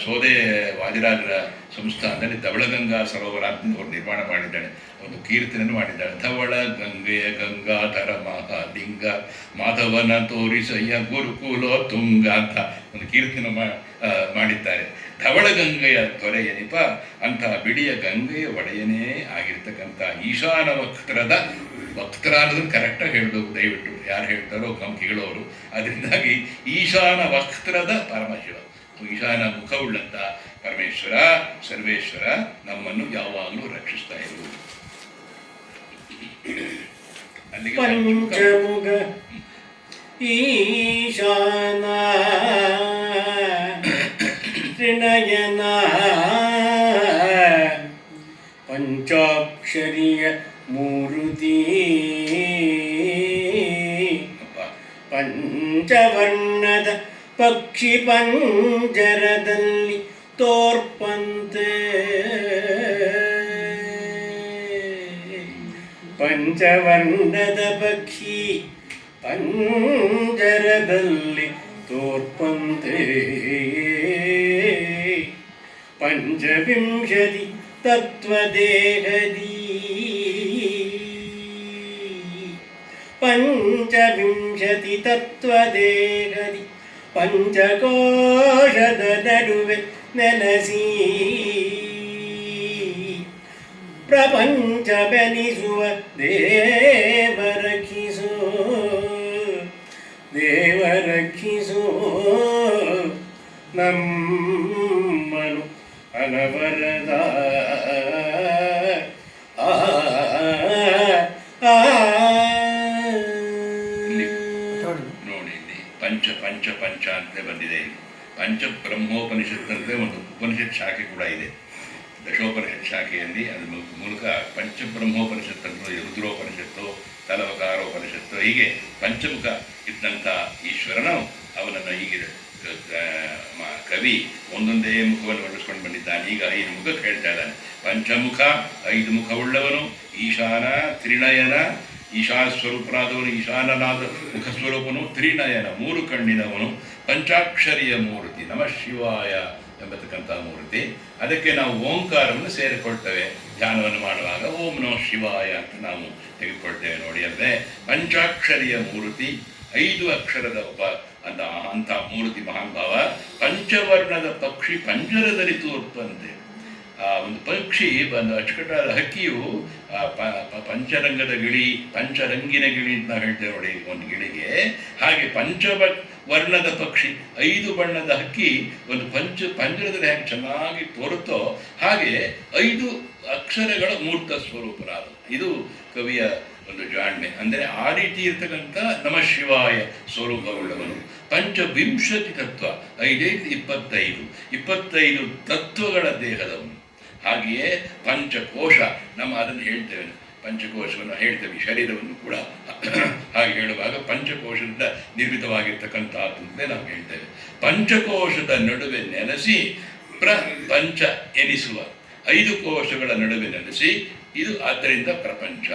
ಸೋದೆ ವಾದಿರಾಜರ ಸಂಸ್ಥಾನದಲ್ಲಿ ಧವಳಗಂಗಾ ಸರೋವರ ಅಂತ ಅವರು ನಿರ್ಮಾಣ ಮಾಡಿದ್ದಾಳೆ, ಒಂದು ಕೀರ್ತನೆಯನ್ನು ಮಾಡಿದ್ದಾಳೆ. ಧವಳ ಗಂಗೆಯ ಗಂಗಾಧರ ಮಹಾಲಿಂಗ ಮಾಧವನ ತೋರಿಸಯ್ಯ ಗುರುಕುಲ ತುಂಗ ಅಂತ ಒಂದು ಕೀರ್ತನೆ ಮಾಡಿದ್ದಾರೆ. ಧವಳಗಂಗೆಯ ದೊರೆಯನಿಪ ಅಂಥ ಬಿಡಿಯ ಗಂಗೆಯ ಒಡೆಯನೇ ಆಗಿರ್ತಕ್ಕಂಥ ಈಶಾನ ವಕ್ತ್ರ ಅನ್ನೋದನ್ನು ಕರೆಕ್ಟಾಗಿ ಹೇಳಬೇಕು, ದಯವಿಟ್ಟು ಯಾರು ಹೇಳ್ತಾರೋ ಹೇಳೋರು. ಅದರಿಂದಾಗಿ ಈಶಾನ ವಕ್ತ್ರದ ಪರಮಶಿವ, ಈಶಾನ ಮುಖವುಳ್ಳಂಥ ಪರಮೇಶ್ವರ ಸರ್ವೇಶ್ವರ ನಮ್ಮನ್ನು ಯಾವಾಗಲೂ ರಕ್ಷಿಸ್ತಾ ಇರುವುದು. ಅಲ್ಲಿಗೆ ಪಂಚಮುಖ ಈಶಾನ ತ್ರಿನಯನ ಪಂಚಾಕ್ಷರಿಯ ಮೂರುತಿ ಪಂಚವರ್ಣದ ಪಕ್ಷಿ ಪಂಜರದಲ್ಲಿ ತೋರ್ಪಂತೆ, ಪಂಚವರ್ಣದ ಪಕ್ಷಿ ಪಂಜರದಲ್ಲಿ ತೋರ್ಪಂತೆ, ಪಂಚವಿಂಶತಿ ತತ್ವದೇಹದಿ, ಪಂಚವಿಂಶತಿ ತತ್ವದೇಹದಿ ಪಂಚಕೋಶದ ನಡುವೆ ನೆಲೆಸಿ ಪ್ರಪಂಚ ಬೆನಿಸುವ ದೇವರಕ್ಷಿಸೋ ನಮ್ಮನು ಅನವರದ ನೋಡಿ ಇಲ್ಲಿ ಪಂಚ ಅಂತ ಬಂದಿದೆ. ಪಂಚ ಬ್ರಹ್ಮೋಪನಿಷತ್ತಂತೆ ಒಂದು ಉಪನಿಷತ್ ಶಾಖೆ ಕೂಡ ಇದೆ, ದಶೋಪನಿಷತ್ ಶಾಖೆಯಲ್ಲಿ. ಅದ್ರ ಮೂಲಕ ಪಂಚಬ್ರಹ್ಮೋಪನಿಷತ್ತು, ರುದ್ರೋಪನಿಷತ್ತು, ತಲವಕಾರೋಪನಿಷತ್ತು, ಹೀಗೆ ಪಂಚಮುಖ ಇದ್ದಂಥ ಈಶ್ವರನು ಅವನನ್ನು ಹೀಗೆ ಕವಿ ಒಂದೊಂದೇ ಮುಖವನ್ನು ಹೊರಡಿಸ್ಕೊಂಡು ಬಂದಿದ್ದಾನೆ. ಈಗ 5 ಮುಖಕ್ಕೆ ಹೇಳ್ತಾ ಇದ್ದಾನೆ. ಪಂಚಮುಖ 5 ಮುಖವುಳ್ಳವನು, ಈಶಾನ, ತ್ರಿನಯನ, ಈಶಾಸ್ವರೂಪನಾದವನು, ಈಶಾನನಾದ ಮುಖಸ್ವರೂಪನು, ತ್ರಿನಯನ 3 ಕಣ್ಣಿನವನು, ಪಂಚಾಕ್ಷರಿಯ ಮೂರ್ತಿ, ನಮಃ ಶಿವಾಯ ಎಂಬತಕ್ಕಂಥ ಮೂರ್ತಿ. ಅದಕ್ಕೆ ನಾವು ಓಂಕಾರವನ್ನು ಸೇರಿಕೊಳ್ತೇವೆ ಧ್ಯಾನವನ್ನು ಮಾಡುವಾಗ, ಓಂ ನಮಃ ಶಿವಾಯ ಅಂತ ನಾವು ತೆಗೆದುಕೊಳ್ತೇವೆ. ನೋಡಿ, ಅಂದರೆ ಪಂಚಾಕ್ಷರಿಯ ಮೂರ್ತಿ, 5 ಅಕ್ಷರದ ಅಂಥ ಮೂರ್ತಿ ಮಹಾನ್ ಭಾವ. ಪಂಚವರ್ಣದ ಪಕ್ಷಿ ಪಂಜರದಲ್ಲಿ ತೋರ್ಪಂತೆ. ಒಂದು ಪಕ್ಷಿ, ಒಂದು ಅಚ್ಚುಕಟ್ಟಾದ ಹಕ್ಕಿಯು ಪಂಚರಂಗದ ಗಿಳಿ, ಪಂಚರಂಗಿನ ಗಿಳಿ ಅಂತ ನಾವು ಹೇಳ್ತೇವೆ ನೋಡಿ ಒಂದು ಗಿಳಿಗೆ. ಹಾಗೆ ವರ್ಣದ ಪಕ್ಷಿ, 5 ಬಣ್ಣದ ಹಕ್ಕಿ ಒಂದು ಪಂಜರದಲ್ಲಿ ಹೇಗೆ ಚೆನ್ನಾಗಿ ತೋರುತ್ತೋ ಹಾಗೆ 5 ಅಕ್ಷರಗಳ ಮೂರ್ತ ಸ್ವರೂಪರಾದ. ಇದು ಕವಿಯ ಒಂದು ಜಾಣ್ಮೆ. ಅಂದರೆ ಆ ರೀತಿ ಇರ್ತಕ್ಕಂಥ ನಮಃ ಶಿವಾಯ ಸ್ವರೂಪವುಳ್ಳವನು. ಪಂಚವಿಂಶತಿ ತತ್ವ, 5 25 ತತ್ವಗಳ ದೇಹದವನು. ಹಾಗೆಯೇ ಪಂಚಕೋಶ, ನಮ್ಮ ಅದನ್ನು ಹೇಳ್ತೇವೆ, ಪಂಚಕೋಶವನ್ನು ಹೇಳ್ತೇವೆ, ಶರೀರವನ್ನು ಕೂಡ ಹಾಗೆ ಹೇಳುವಾಗ ಪಂಚಕೋಶದಿಂದ ನಿರ್ಮಿತವಾಗಿರ್ತಕ್ಕಂಥದ್ದು ನಾವು ಹೇಳ್ತೇವೆ. ಪಂಚಕೋಶದ ನಡುವೆ ನೆಲೆಸಿ ಪ್ರಪಂಚ ಎನಿಸುವ, 5 ಕೋಶಗಳ ನಡುವೆ ನೆಲೆಸಿ ಇದು ಆದ್ದರಿಂದ ಪ್ರಪಂಚ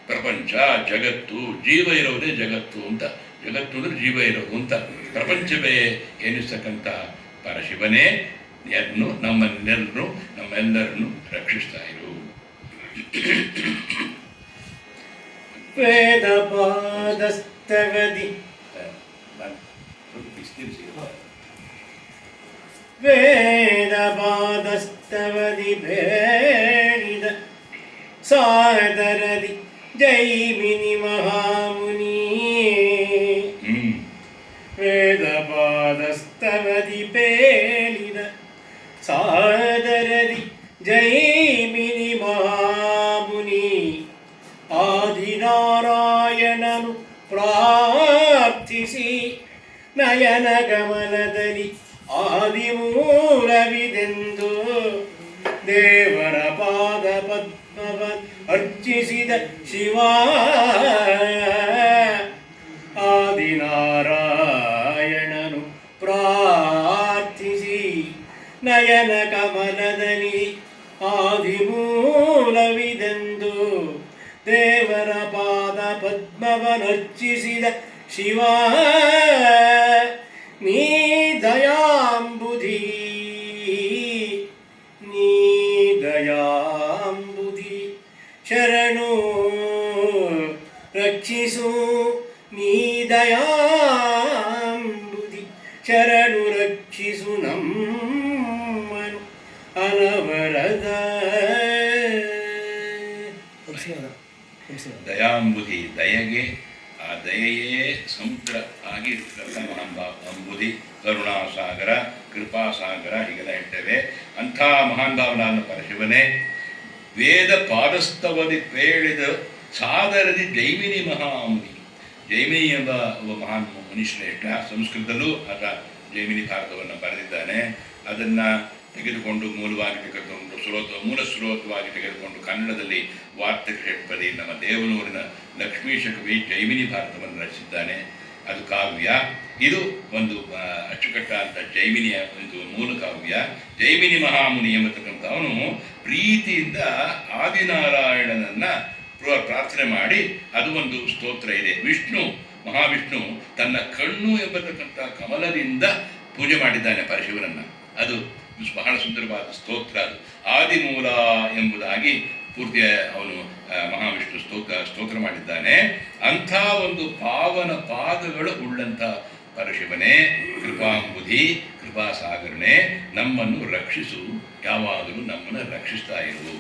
ಪ್ರಪಂಚ ಜಗತ್ತು ಜೀವ ಇರೋದೇ ಜಗತ್ತು ಅಂತ, ಜಗತ್ತು ಅಂದರೆ ಜೀವ ಇರೋದು ಅಂತ ಪ್ರಪಂಚವೇ ಎನಿಸ್ತಕ್ಕಂಥ ಪರಶಿವನೇ ನಮ್ಮೆಲ್ಲರನ್ನು ರಕ್ಷಿಸ್ತಾ ಇರು. ವೇದ ಪಾದಸ್ತವದಿ ವೇದ ಪಾದಸ್ತವದಿ ಬೇಡಿದ ಸಾದರದಿ ಜೈಮಿನಿ ಮಹಾಮುನಿ. ವೇದ ಪಾದಸ್ತವದಿ ಬೇಡಿದ ಸಾದರದಿ ಜೈಮಿನಿ ಮಹಾಮುನಿ. ಆದಿನಾರಾಯಣನು ಪ್ರಾರ್ಥಿಸಿ ನಯನ ಗಮನದಲ್ಲಿ ಆದಿಮೂಲವಿದೆಂದು ದೇವರ ಪಾದ ಪದ್ಮವ ಅರ್ಚಿಸಿದ ಶಿವ. ಆದಿನಾರಾಯಣನು ಪ್ರಾರ್ಥಿಸಿ ನಯನ ಕಮಲದಲ್ಲಿ ಆದಿಮೂಲವಿದೆಂದು ದೇವರ ಪಾದ ಪದ್ಮವನರ್ಚಿಸಿದ ಶಿವ. ನೀ ದಯಾಂಬುಧಿ ನೀ ದಯಾಂಬುಧಿ ಶರಣು ರಕ್ಷಿಸು. ನೀ ದಯಾಂಬುಧಿ ಶರಣು ರಕ್ಷಿಸು ನಮ್ಮನು ಅನವರದ. ದಯಾಂಬುಧಿ ದಯೆಗೆ, ಆ ದಯೆಯೇ ಸಮುದ್ರ ಆಗಿ ಅಂಬುಧಿ, ಕರುಣಾಸಾಗರ, ಕೃಪಾಸಾಗರ ಹೀಗೆಲ್ಲ ಹೇಳ್ತೇವೆ. ಅಂಥ ಮಹಾನ್ ಭಾವನಾದ ಪರಶಿವನೇ ವೇದ ಪಾದಸ್ತವದಿ ಪೇಳಿದ ಸಾದರದಿ ಜೈಮಿನಿ ಮಹಾಮುನಿ. ಜೈಮಿನಿ ಎಂಬ ಒಬ್ಬ ಮಹಾನ್ ಮುನಿಶ್ರೇಷ್ಠ ಸಂಸ್ಕೃತದಲ್ಲೂ ಆತ ಜೈಮಿನಿ ಭಾರತವನ್ನು ಬರೆದಿದ್ದಾನೆ. ಅದನ್ನು ತೆಗೆದುಕೊಂಡು ಮೂಲವಾಗಿ ತೆಗೆದುಕೊಂಡು ಮೂಲ ಸ್ರೋತವಾಗಿ ತೆಗೆದುಕೊಂಡು ಕನ್ನಡದಲ್ಲಿ ವಾರ್ತೆಕ ಷಟ್ಪದಿ ನಮ್ಮ ದೇವನೂರಿನ ಲಕ್ಷ್ಮೀಶ ಕವಿ ಜೈಮಿನಿ ಭಾರತವನ್ನು ರಚಿಸಿದ್ದಾನೆ. ಅದು ಕಾವ್ಯ. ಇದು ಒಂದು ಅಚ್ಚುಕಟ್ಟ ಅಂತ ಜೈಮಿನಿಯ ಒಂದು ಮೂಲ ಕಾವ್ಯ. ಜೈಮಿನಿ ಮಹಾಮುನಿ ಎಂಬತಕ್ಕಂಥವನು ಪ್ರೀತಿಯಿಂದ ಆದಿನಾರಾಯಣನನ್ನು ಪ್ರಾರ್ಥನೆ ಮಾಡಿ ಅದು ಒಂದು ಸ್ತೋತ್ರ ಇದೆ. ಮಹಾವಿಷ್ಣು ತನ್ನ ಕಣ್ಣು ಎಂಬತಕ್ಕಂಥ ಕಮಲದಿಂದ ಪೂಜೆ ಮಾಡಿದ್ದಾನೆ ಪರಶಿವನನ್ನು. ಅದು ಬಹಳ ಸುಂದರವಾದ ಸ್ತೋತ್ರ. ಅದು ಆದಿಮೂಲ ಎಂಬುದಾಗಿ ಪೂರ್ತಿ ಅವನು ಮಹಾವಿಷ್ಣು ಸ್ತೋತ್ರ ಮಾಡಿದ್ದಾನೆ. ಅಂಥ ಒಂದು ಪಾವನ ಪಾದಗಳು ಉಳ್ಳಂಥ ಪರಶಿವನೇ, ಕೃಪಾಂಬುಧಿ, ಕೃಪಾಸಾಗರನೇ, ನಮ್ಮನ್ನು ರಕ್ಷಿಸು, ಯಾವಾಗಲೂ ನಮ್ಮನ್ನು ರಕ್ಷಿಸ್ತಾ ಇರು.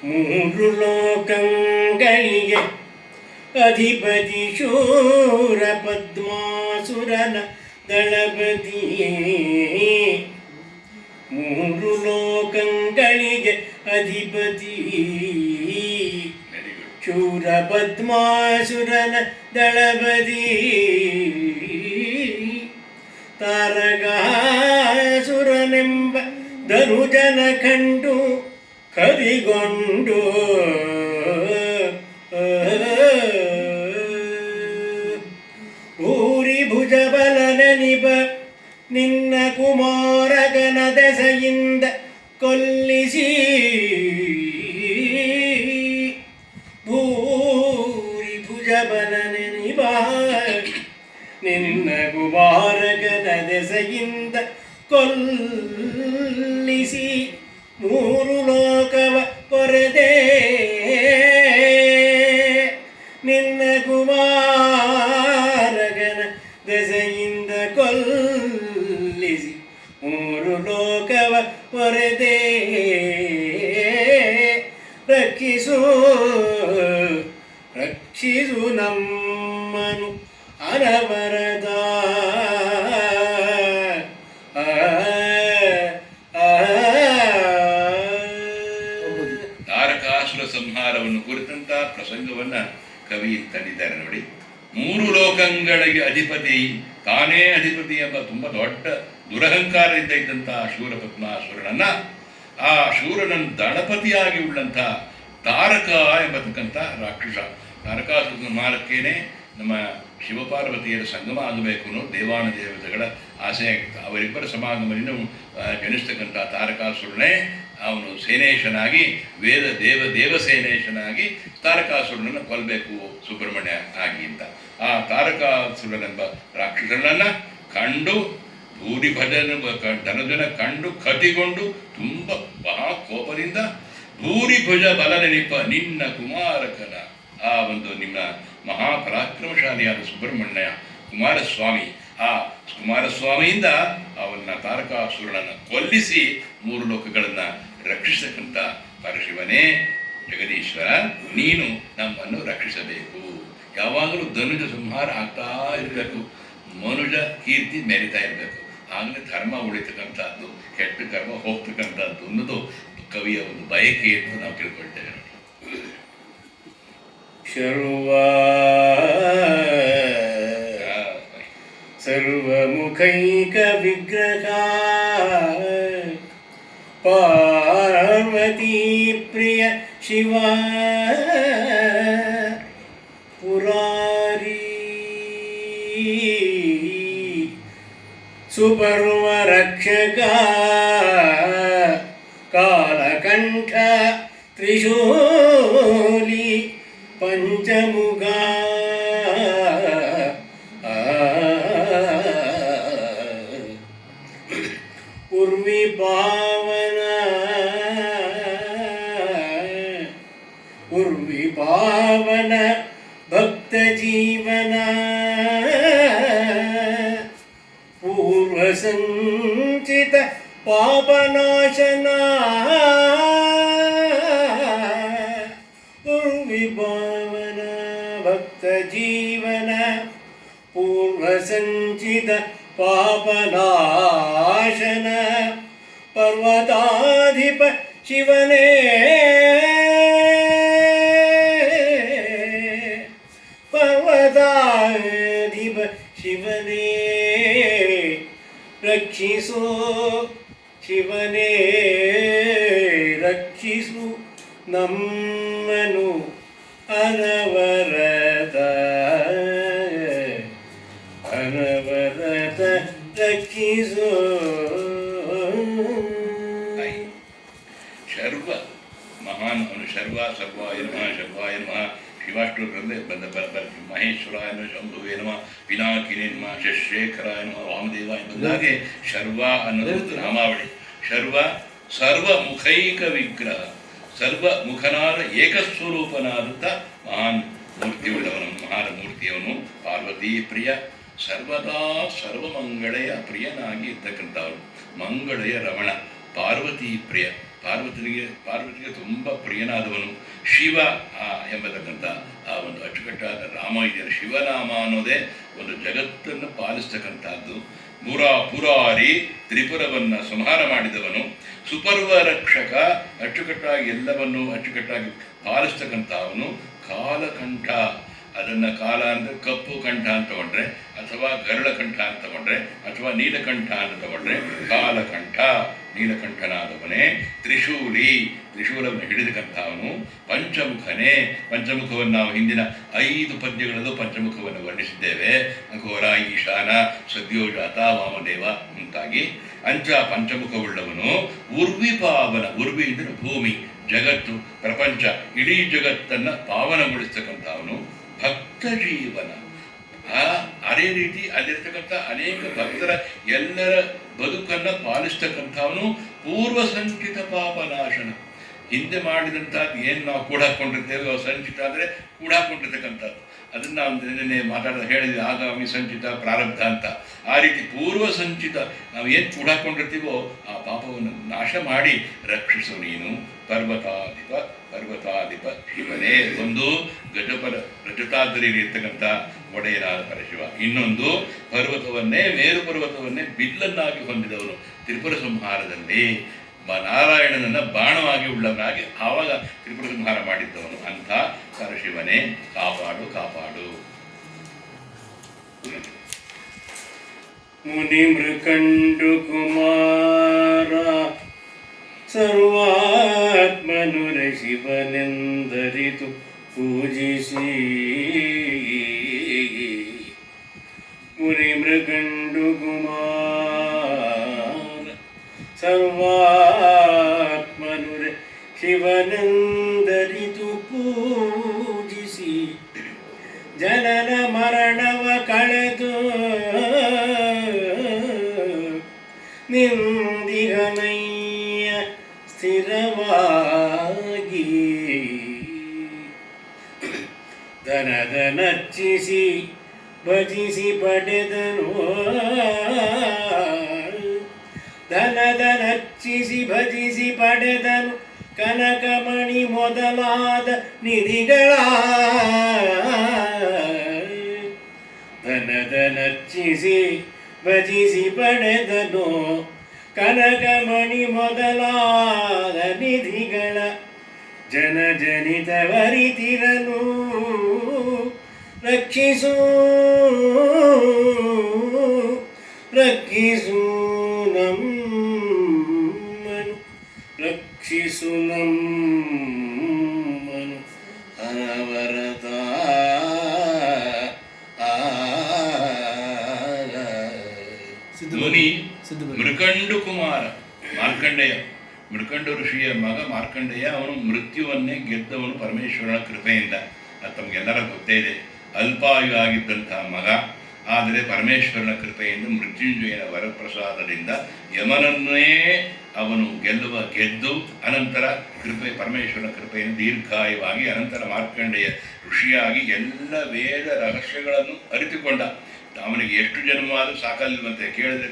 ಮೂರು ಲೋಕಗಳಿಗೆ ಅಧಿಪತಿ ಶೂರ ಪದ್ಮಾಸುರನ ದಳಪತಿ. ಮೂರು ಲೋಕಗಳಿಗೆ ಅಧಿಪತಿ ಶೂರ ಪದ್ಮಾಸುರನ ದಳಪತಿ. ತಾರಕಾಸುರನೆಂಬ ಧನುಜನ ಕಂಡು ಕದಿಗೊಂಡು ಭೂರಿ ಭುಜಬಲನೆನಿಬ ನಿನ್ನ ಕುಮಾರಗನ ದೆಸೆಯಿಂದ ಕೊಲ್ಲಿಸಿ. ಭೂರಿ ಭುಜಬಲನೆನಿಬ ನಿನ್ನ ಕುಮಾರಗನ ದೆಸೆಯಿಂದ ಕೊಲ್ಲಿಸಿ. ಮೂರು ಲೋಕವ ಪೊರೆದೆ ನಿನ್ನ ಕುಮಾರಗನ ದೆಸೆಯಿಂದ ಕೊಲ್ಲಿಸಿ. ಮೂರು ಲೋಕವ ಪೊರೆದೆ ರಕ್ಷಿಸು ನಮ್ಮನು ಅನವರದ. ತಾರಕಾಸುರ ಸಂಹಾರವನ್ನು ಕುರಿತಂತ ಪ್ರಸಂಗವನ್ನ ಕವಿ ತಂದಿದ್ದಾರೆ ನೋಡಿ. ಮೂರು ಲೋಕಗಳಿಗೆ ಅಧಿಪತಿ, ತಾನೇ ಅಧಿಪತಿ ಎಂಬ ತುಂಬ ದೊಡ್ಡ ದುರಹಂಕಾರದಿಂದ ಇದ್ದಂತಹ ಶೂರ ಪದ್ಮಾಸುರನನ್ನ, ಆ ಶೂರನನ್ನು ದಳಪತಿಯಾಗಿ ಉಳ್ಳಂಥ ತಾರಕ ಎಂಬತಕ್ಕಂಥ ರಾಕ್ಷಸ. ತಾರಕಾಸುರ ಸಂಹಾರಕ್ಕೇನೆ ನಮ್ಮ ಶಿವಪಾರ್ವತಿಯರ ಸಂಗಮ ಆಗಬೇಕು ಅನ್ನೋ ದೇವಾನ ದೇವತೆಗಳ ಆಸೆ ಆಗಿತ್ತು. ಅವರಿಬ್ಬರ ಸಮಾಗಮದಿಂದ ಜನಿಸ್ತಕ್ಕಂಥ ತಾರಕಾಸುರನೇ ಅವನು ಸೇನೇಶನಾಗಿ ದೇವಸೇನೇಶನಾಗಿ ತಾರಕಾಸುರನನ್ನು ಕೊಲ್ಲಬೇಕು ಸುಬ್ರಹ್ಮಣ್ಯ ಆಗಿ ಅಂತ. ಆ ತಾರಕಾಸುರನೆಂಬ ರಾಕ್ಷಸನನ್ನು ಕಂಡು ಧನುಜನ ಕಂಡು ಕತಿಗೊಂಡು ತುಂಬ ಮಹಾ ಕೋಪದಿಂದ ಭೂರಿಭುಜ ಬಲ ನೆನಪ ನಿನ್ನ ಕುಮಾರಕನ ಆ ಒಂದು ನಿಮ್ಮ ಮಹಾಪರಾಕ್ರಮಶಾಲಿಯಾದ ಸುಬ್ರಹ್ಮಣ್ಯ ಕುಮಾರಸ್ವಾಮಿ, ಆ ಕುಮಾರಸ್ವಾಮಿಯಿಂದ ಅವನ್ನ ತಾರಕಾಸುರನನ್ನು ಕೊಲ್ಲಿಸಿ 3 ಲೋಕಗಳನ್ನು ರಕ್ಷಿಸತಕ್ಕಂಥ ಪರಶಿವನೇ ಜಗದೀಶ್ವರ, ನೀನು ನಮ್ಮನ್ನು ರಕ್ಷಿಸಬೇಕು. ಯಾವಾಗಲೂ ಧನುಜ ಸಂಹಾರ ಆಗ್ತಾ ಇರಬೇಕು, ಮನುಜ ಕೀರ್ತಿ ಮೆರಿತಾ ಇರಬೇಕು. ಆಗಲೇ ಧರ್ಮ ಉಳಿತಕ್ಕಂಥದ್ದು, ಕೆಟ್ಟ ಕರ್ಮ ಹೋಗ್ತಕ್ಕಂಥದ್ದು ಅನ್ನೋದು ಕವಿಯ ಒಂದು ಬಯಕೆ ಅಂತ ನಾವು ತಿಳ್ಕೊಳ್ತೇವೆ ನೋಡಿ. ಸರ್ವಮುಖೈಕ ವಿಗ್ರಹ ಪಾರ್ವತಿ ಪ್ರಿಯ ಶಿವ ಪುರಾರಿ ಸುಪರ್ವ ರಕ್ಷಕ ಕಾಲಕಂಠ ತ್ರಿಶೂಲಿ ಪಂಚಮುಖ ಉರ್ವಿ ಪಾವನ ಭಕ್ತ ಜೀವನ ಪೂರ್ವ ಸಂಚಿತ ಪಾಪನಾಶನ ಉರ್ವಿಭಾವನ ಭಕ್ತ ಜೀವನ ಪೂರ್ವ ಸಂಚಿತ ಪಾಪನಾಶನ ಪರ್ವತಾಧಿಪ ಶಿವನೇ ಪರ್ವತಾಧಿಪ ಶಿವನೇ ರಕ್ಷಿಸೋ ಶಿವನೇ ರಕ್ಷಿಸು ನಮ್ಮನು ಅನವರತ ರಕ್ಷಿಸೋ. ಶರ್ವ ಮಹಾನ್ ಅವನು ಸರ್ವಾಯ ನಮಃ ಶಿವಾಷ್ಟೋತ್ರಲ್ಲೇ ಮಹೇಶ್ವರಾಯ ನಮಃ, ಶಂಭುವೇ ನಮಃ, ಪಿನಾಕಿನೇ ನಮಃ, ಶಶೇಖರಾಯ ನಮಃ, ವಾಮದೇವಾಯ ಬಂದಾಗೆ ಶರ್ವ ಅನ್ನೋದು ನಾಮಾವಳಿ. ಶರ್ವ ಸರ್ವಮುಖೈಕ ವಿಗ್ರಹ, ಸರ್ವಮುಖನಾದ ಏಕಸ್ವರೂಪನಾದಂಥ ಮಹಾನ್ ಮೂರ್ತಿಯುಳ್ಳವನು, ಮಹಾನ್ ಮೂರ್ತಿಯವನು. ಪಾರ್ವತಿ ಪ್ರಿಯ, ಸರ್ವದಾ ಸರ್ವಮಂಗಳೆಯ ಪ್ರಿಯನಾಗಿ ಇರ್ತಕ್ಕಂಥವನು. ಮಂಗಳೆಯ ರಮಣ, ಪಾರ್ವತಿ ಪ್ರಿಯ, ಪಾರ್ವತಿಗೆ ತುಂಬ ಪ್ರಿಯನಾದವನು. ಶಿವ ಎಂಬತಕ್ಕಂಥ ಆ ಒಂದು ಅಚ್ಚುಕಟ್ಟಾದ ರಾಮ ಇದೆಯಲ್ಲ, ಶಿವನಾಮ ಅನ್ನೋದೇ ಒಂದು ಜಗತ್ತನ್ನು ಪಾಲಿಸ್ತಕ್ಕಂಥದ್ದು. ಪುರಾರಿ ತ್ರಿಪುರವನ್ನು ಸಂಹಾರ ಮಾಡಿದವನು. ಸುಪರ್ವ ರಕ್ಷಕ, ಅಚ್ಚುಕಟ್ಟಾಗಿ ಎಲ್ಲವನ್ನು ಅಚ್ಚುಕಟ್ಟಾಗಿ ಪಾಲಿಸ್ತಕ್ಕಂಥವನು. ಕಾಲಕಂಠ, ಅದನ್ನು ಕಾಲ ಅಂದರೆ ಕಪ್ಪು ಕಂಠ ಅಂತ ತಗೊಂಡ್ರೆ, ಅಥವಾ ಗರುಡ ಕಂಠ ಅಂತ ತಗೊಂಡ್ರೆ, ಅಥವಾ ನೀಲಕಂಠ ಅಂತ ತಗೊಂಡ್ರೆ ಕಾಲಕಂಠ, ನೀಲಕಂಠನಾದವನೇ. ತ್ರಿಶೂಲವನ್ನು ಹಿಡಿದಕ್ಕಂಥವನು. ಪಂಚಮುಖನೇ, ಪಂಚಮುಖವನ್ನು ನಾವು ಹಿಂದಿನ 5 ಪದ್ಯಗಳಲ್ಲೂ ಪಂಚಮುಖವನ್ನು ವರ್ಣಿಸಿದ್ದೇವೆ. ಘೋರ, ಈಶಾನ, ಸದ್ಯೋಜಾತ, ವಾಮದೇವ ಮುಂತಾಗಿ ಪಂಚಮುಖವುಳ್ಳವನು. ಉರ್ವಿ ಪಾವನ, ಉರ್ವಿ ಅಂದರೆ ಭೂಮಿ, ಜಗತ್ತು, ಪ್ರಪಂಚ, ಇಡೀ ಜಗತ್ತನ್ನು ಪಾವನಗೊಳಿಸ್ತಕ್ಕಂಥವನು. ಭಕ್ತ ಜೀವನ, ಅದೇ ರೀತಿ ಅಲ್ಲಿರ್ತಕ್ಕಂಥ ಅನೇಕ ಭಕ್ತರ ಎಲ್ಲರ ಬದುಕನ್ನು ಪಾಲಿಸ್ತಕ್ಕಂಥವನು. ಪೂರ್ವ ಸಂಚಿತ ಪಾಪನಾಶನ, ಹಿಂದೆ ಮಾಡಿದಂಥದ್ದು ಏನು ನಾವು ಕೂಡಾಕೊಂಡಿರ್ತೇವೆ, ಸಂಚಿತ ಅಂದರೆ ಕೂಡಾಕೊಂಡಿರ್ತಕ್ಕಂಥದ್ದು, ಅದನ್ನು ನಾವು ನಿನ್ನೆ ಹೇಳಿದ್ವಿ, ಆಗಾಮಿ ಸಂಚಿತ ಪ್ರಾರಬ್ಧ ಅಂತ. ಆ ರೀತಿ ಪೂರ್ವ ಸಂಚಿತ ನಾವು ಏನು ಕೂಡಾಕೊಂಡಿರ್ತೀವೋ ಆ ಪಾಪವನ್ನು ನಾಶ ಮಾಡಿ ರಕ್ಷಿಸು ನೀನು. ಪರ್ವತಾಧಿಪ ಶಿವನೇ. ಒಂದು ರಜತಾದ್ರಿಯಲ್ಲಿ ಇರ್ತಕ್ಕಂಥ ಒಡೆಯನಾದ ಪರಶಿವ, ಇನ್ನೊಂದು ಮೇರು ಪರ್ವತವನ್ನೇ ಬಿಲ್ಲನ್ನಾಗಿ ಹೊಂದಿದವನು ತ್ರಿಪುರ ಸಂಹಾರದಲ್ಲಿ. ನಾರಾಯಣನನ್ನು ಬಾಣವಾಗಿ ಉಳ್ಳವನಾಗಿ ಆವಾಗ ತ್ರಿಪುರ ಸಂಹಾರ ಮಾಡಿದ್ದವನು. ಅಂಥ ಪರಶಿವನೇ, ಕಾಪಾಡು. ಮುನಿ ಮೃಕಂಡು ಕುಮಾರ ಸರ್ವಾತ್ಮನುರ ಶಿವನೆಂದರಿತು ಪೂಜಿಸಿ. ಮುನಿ ಮೃಕಂಡು ಕುಮಾರ ಶಿವನೆಂದರಿತು ಪೂಜಿಸಿ ಜನನ ಮರಣವ ಕಳೆದು ನಿಂದಿಗನಯ್ಯ ಸ್ಥಿರವಾಗಿ ದನದ ನಚ್ಚಿಸಿ ಭಜಿಸಿ ಪಡೆದನು ದನದ ನಚ್ಚಿಸಿ ಭಜಿಸಿ ಪಡೆದನು ಕನಕಮಣಿ ಮೊದಲಾದ ನಿಧಿಗಳ ದನದ ನಚ್ಚಿಸಿ ಭಜಿಸಿ ಪಡೆದನು ಕನಕಮಣಿ ಮೊದಲಾದ ನಿಧಿಗಳ ಜನಜನಿತವರಿತಿರನು ರಕ್ಷಿಸು ರಕ್ಷಿಸು ನಮ್ಮನು ರಕ್ಷಿಸು ನಮ್ಮನು ಅನವರತ ಮುನಿ ಮೃಕಂಡು ಕುಮಾರ ಮಾರ್ಕಂಡೇಯ ಮೃಕಂಡು ಋಷಿಯ ಮಗ ಮಾರ್ಕಂಡೇಯ ಅವನು ಮೃತ್ಯುವನ್ನೇ ಗೆದ್ದವನು ಪರಮೇಶ್ವರನ ಕೃಪೆಯಿಂದ. ಅದು ತಮಗೆಲ್ಲರ ಗೊತ್ತೇ ಇದೆ. ಅಲ್ಪಾಯು ಆಗಿದ್ದಂತಹ ಮಗ, ಆದರೆ ಪರಮೇಶ್ವರನ ಕೃಪೆಯಿಂದ ಮೃತ್ಯುಂಜಯನ ವರಪ್ರಸಾದದಿಂದ ಯಮನನ್ನೇ ಅವನು ಗೆದ್ದು ಅನಂತರ ಪರಮೇಶ್ವರನ ಕೃಪೆಯನ್ನು ದೀರ್ಘಾಯವಾಗಿ ಅನಂತರ ಮಾರ್ಕಂಡೇಯ ಋಷಿಯಾಗಿ ಎಲ್ಲ ವೇದ ರಹಸ್ಯಗಳನ್ನು ಅರಿತುಕೊಂಡ. ಅವನಿಗೆ ಎಷ್ಟು ಜನ್ಮ ಆದರೂ ಸಾಕಲ್ವಂತೆ. ಕೇಳಿದ್ರೆ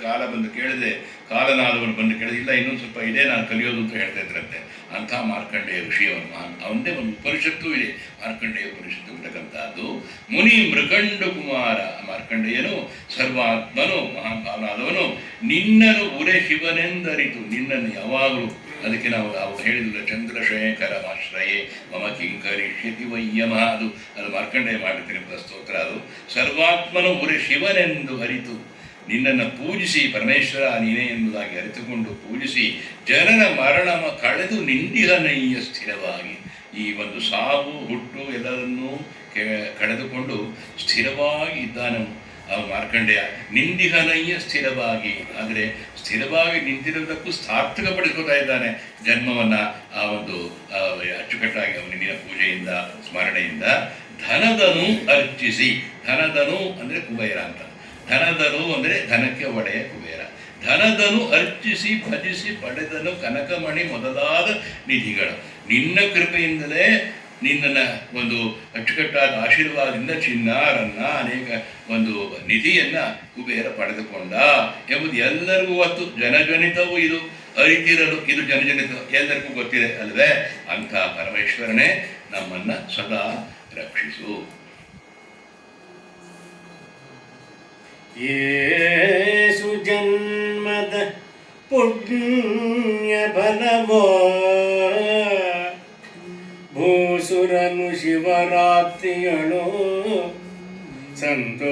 ಕೇಳಿದ್ರೆ ಕಾಲನಾದವನು ಬಂದು ಕೇಳಿದ್ರೆ ಇಲ್ಲ ಇನ್ನೊಂದು ಸ್ವಲ್ಪ ಇದೆ ನಾನು ಕಲಿಯೋದು ಅಂತ ಹೇಳ್ತಾ ಇದ್ರಂತೆ. ಅಂಥ ಮಾರ್ಕಂಡೇಯ ಋಷಿಯವನು ಅವನದೇ ಒಂದು ಉಪನಿಷತ್ತು ಇದೆ, ಮಾರ್ಕಂಡೇಯ ಉಪನಿಷತ್ತು ಇರತಕ್ಕಂಥದ್ದು. ಮುನಿ ಮೃಕಂಡು ಕುಮಾರ ಮಾರ್ಕಂಡೇಯನು ಸರ್ವಾತ್ಮನು ಮಹಾಭಾವನಾದವನು ನಿನ್ನನು ಉರೆ ಶಿವನೆಂದರಿತು, ನಿನ್ನನ್ನು ಯಾವಾಗಲೂ ಅದಕ್ಕೆ ನಾವು ಹೇಳಿದ್ರೆ ಚಂದ್ರಶೇಖರಮಾಶ್ರಯೇ ಮಮ ಕಿಂಕರಿಷ್ಯತಿ ವಯ್ಯಮ, ಅದು ಮಾರ್ಕಂಡೇಯ ಮಾಡಿರ್ತೀನಿ ಸ್ತೋತ್ರ. ಅದು ಸರ್ವಾತ್ಮನು ಉರೆ ಶಿವನೆಂದು ಅರಿತು ನಿನ್ನನ್ನು ಪೂಜಿಸಿ ಪರಮೇಶ್ವರ ನೀನೇ ಎಂಬುದಾಗಿ ಅರಿತುಕೊಂಡು ಪೂಜಿಸಿ ಜನನ ಮರಣ ಕಳೆದು ನಿಂದಿಹನಯ್ಯ ಸ್ಥಿರವಾಗಿ, ಈ ಒಂದು ಸಾವು ಹುಟ್ಟು ಎಲ್ಲರನ್ನೂ ಕಳೆದುಕೊಂಡು ಸ್ಥಿರವಾಗಿ ಇದ್ದಾನೆ ಮಾರ್ಕಂಡೇಯ. ನಿಂದಿಹನಯ್ಯ ಸ್ಥಿರವಾಗಿ, ಆದರೆ ಸ್ಥಿರವಾಗಿ ನಿಂತಿರುವುದಕ್ಕೂ ಸಾರ್ಥಕಪಡಿಸ್ಕೊತಾ ಇದ್ದಾನೆ ಜನ್ಮವನ್ನು. ಆ ಒಂದು ಅಚ್ಚುಕಟ್ಟಾಗಿ ಅವನ ನಿನ್ನ ಪೂಜೆಯಿಂದ ಸ್ಮರಣೆಯಿಂದ ಧನದನು ಅರ್ಚಿಸಿ, ಧನದನು ಅಂದರೆ ಕುಬೇರ ಅಂತ, ಧನದನು ಅಂದರೆ ಧನಕ್ಕೆ ಒಡೆಯ ಕುಬೇರ. ಧನದನು ಅರ್ಚಿಸಿ ಭಜಿಸಿ ಪಡೆದನು ಕನಕಮಣಿ ಮೊದಲಾದ ನಿಧಿಗಳು. ನಿನ್ನ ಕೃಪೆಯಿಂದಲೇ ನಿನ್ನನ್ನು ಒಂದು ಅಚ್ಚುಕಟ್ಟಾದ ಆಶೀರ್ವಾದದಿಂದ ಚಿನ್ನಾರನ್ನ ಅನೇಕ ಒಂದು ನಿಧಿಯನ್ನು ಕುಬೇರ ಪಡೆದುಕೊಂಡ ಎಂಬುದು ಎಲ್ಲರಿಗೂ ಗೊತ್ತು. ಜನಜನಿತವೂ ಇದು ಅರಿತಿರಲು, ಇದು ಜನಜನಿತ ಎಲ್ಲರಿಗೂ ಗೊತ್ತಿದೆ ಅಲ್ವೇ? ಅಂಥ ಪರಮೇಶ್ವರನೇ ನಮ್ಮನ್ನು ಸದಾ ರಕ್ಷಿಸು. ಯೇಸು ಜನ್ಮದ ಪುಣ್ಯ ಫಲವೋ ಭೂಸುರನು ಶಿವರಾತ್ರಿಗಳು ಸಂತೋಷದೊಳು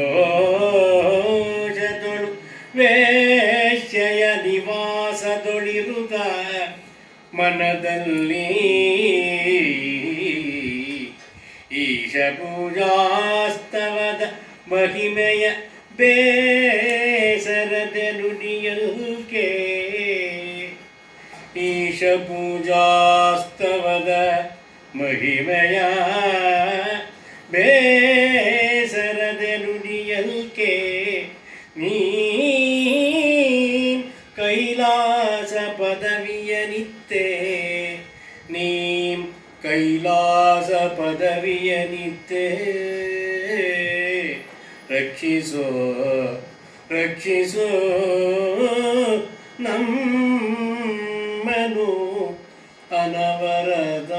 ವೇಶ್ಯೆಯ ನಿವಾಸದೊಳಿರುತ್ತ ಮನದಲ್ಲಿ ಈಶ ಪೂಜಾಸ್ತವದ ಮಹಿಮೆಯ ಬೇಸರದೆ ನುಡಿಯಲ್ಕೆ. ಈಶ ಪೂಜಾಸ್ತವದ ಮಹಿಮೆಯ ಬೇಸರದೆ ನುಡಿಯಲ್ಕೆ. ನೀ ಕೈಲಾಸ ಪದವಿಯ ನಿತ್ತೆ, ನೀ ಕೈಲಾಸ ಪದವಿಯ ನಿತ್ತೆ. ರಕ್ಷಿಸೋ ರಕ್ಷಿಸೋ ನಮ್ಮನು ಅನವರದ.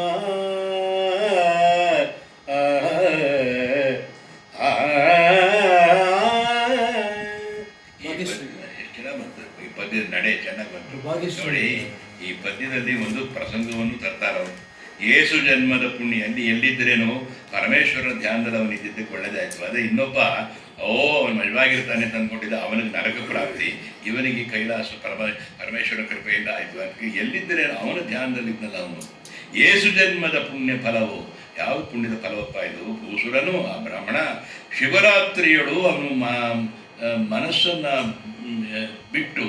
ಈ ಪದ್ಯದ ನಡೆ ಚೆನ್ನಾಗಿ ಬಂತು ನೋಡಿ. ಈ ಪದ್ಯದಲ್ಲಿ ಒಂದು ಪ್ರಸಂಗವನ್ನು ತರ್ತಾರವರು. ಯೇಸು ಜನ್ಮದ ಪುಣ್ಯ ಅಲ್ಲಿ ಎಲ್ಲಿದ್ದರೇನೋ ಪರಮೇಶ್ವರನ ಧ್ಯಾನದಲ್ಲಿ ಅವನಿದ್ದಕ್ಕೆ ಒಳ್ಳೆದಾಯ್ತು. ಅದೇ ಇನ್ನೊಬ್ಬ ಅವನು ಮಜವಾಗಿರ್ತಾನೆ ಅಂತ ಅಂದ್ಕೊಂಡಿದ್ದ, ಅವನಿಗೆ ನರಕ ಪ್ರಾಪ್ತಿ, ಇವನಿಗೆ ಕೈಲಾಸ ಪರಮೇಶ್ವರ ಕೃಪೆಯಿಂದ ಆಯಿತು. ಅದಕ್ಕೆ ಎಲ್ಲಿದ್ದರೇನೋ ಅವನ ಧ್ಯಾನದಲ್ಲಿದ್ದಲ್ಲ ಅವನು. ಯೇಸು ಜನ್ಮದ ಪುಣ್ಯ ಫಲವು, ಯಾವ ಪುಣ್ಯದ ಫಲವಪ್ಪ ಇದು? ಭೂಸುರನು ಆ ಬ್ರಾಹ್ಮಣ ಶಿವರಾತ್ರಿಯಳು ಅವನು ಮನಸ್ಸನ್ನು ಬಿಟ್ಟು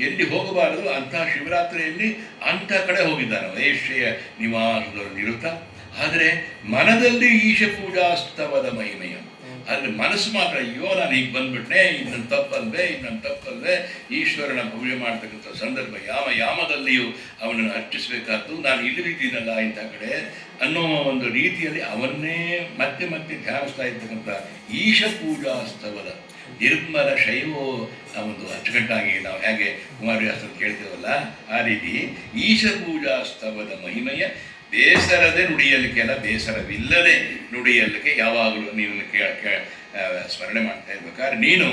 ಎಲ್ಲಿ ಹೋಗಬಾರದು ಅಂತಹ ಶಿವರಾತ್ರಿಯಲ್ಲಿ ಅಂಥ ಕಡೆ ಹೋಗಿದ್ದಾನೆ ವೈಶ್ಯ ನಿವಾಸದಲ್ಲಿ ನಿರುತ್ತ. ಆದರೆ ಮನದಲ್ಲಿ ಈಶ ಪೂಜಾಸ್ತವದ ಮಹಿಮೆಯ, ಆದರೆ ಮನಸ್ಸು ಮಾತ್ರ ಅಯ್ಯೋ ನಾನು ಈಗ ಬಂದ್ಬಿಟ್ನೆ, ಇನ್ನೊಂದು ತಪ್ಪಲ್ವೇ ಈಶ್ವರನ ಪೂಜೆ ಮಾಡ್ತಕ್ಕಂಥ ಸಂದರ್ಭ ಯಾಮದಲ್ಲಿಯೂ ಅವನನ್ನು ಅರ್ಚಿಸಬೇಕಾದ್ದು, ನಾನು ಇಲ್ಲಿದ್ದೀನಲ್ಲ ಇಂಥ ಕಡೆ ಅನ್ನೋ ಒಂದು ರೀತಿಯಲ್ಲಿ ಅವನ್ನೇ ಮತ್ತೆ ಮತ್ತೆ ಧ್ಯಾನಿಸ್ತಾ ಇರ್ತಕ್ಕಂಥ ಈಶ ಪೂಜಾಸ್ತವದ ನಿರ್ಮಲ ಶೈವೋ ಒಂದು ಅಚ್ಚುಕಟ್ಟಾಗಿ ನಾವು ಹೇಗೆ ಕುಮಾರವ್ಯಾಸರು ಕೇಳ್ತೇವಲ್ಲ ಆ ರೀತಿ ಈಶ ಪೂಜಾಸ್ತವದ ಮಹಿಮೆಯ ಬೇಸರದೆ ನುಡಿಯಲಿಕ್ಕೆ ಅಲ್ಲ, ಬೇಸರವಿಲ್ಲದೆ ನುಡಿಯಲಿಕ್ಕೆ ಯಾವಾಗಲೂ ನೀನು ಸ್ಮರಣೆ ಮಾಡ್ತಾ ಇರ್ಬೇಕಾದ್ರೆ ನೀನು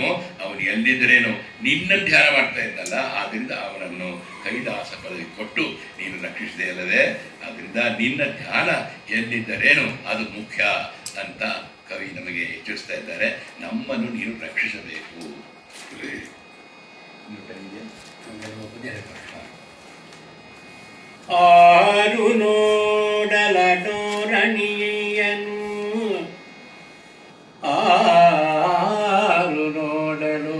ಅವನು ಎಲ್ಲಿದ್ದರೇನು ನಿನ್ನನ್ನು ಧ್ಯಾನ ಮಾಡ್ತಾ ಇದ್ದಲ್ಲ, ಆದ್ದರಿಂದ ಅವನನ್ನು ಕೈಲಾಸ ಪದವಿ ಕೊಟ್ಟು ನೀನು ರಕ್ಷಿಸಿದೆ ಅಲ್ಲದೆ, ಆದ್ದರಿಂದ ನಿನ್ನ ಧ್ಯಾನ ಎಲ್ಲಿದ್ದರೇನು ಅದು ಮುಖ್ಯ ಅಂತ ಕವಿ ನಮಗೆ ಎಚ್ಚರಿಸ್ತಾ ಇದ್ದಾರೆ. ನಮ್ಮನ್ನು ನೀನು ರಕ್ಷಿಸಬೇಕು. ಆರು ನೋಡಲ ಡೋರಣಿಯನು, ಆರು ನೋಡಲು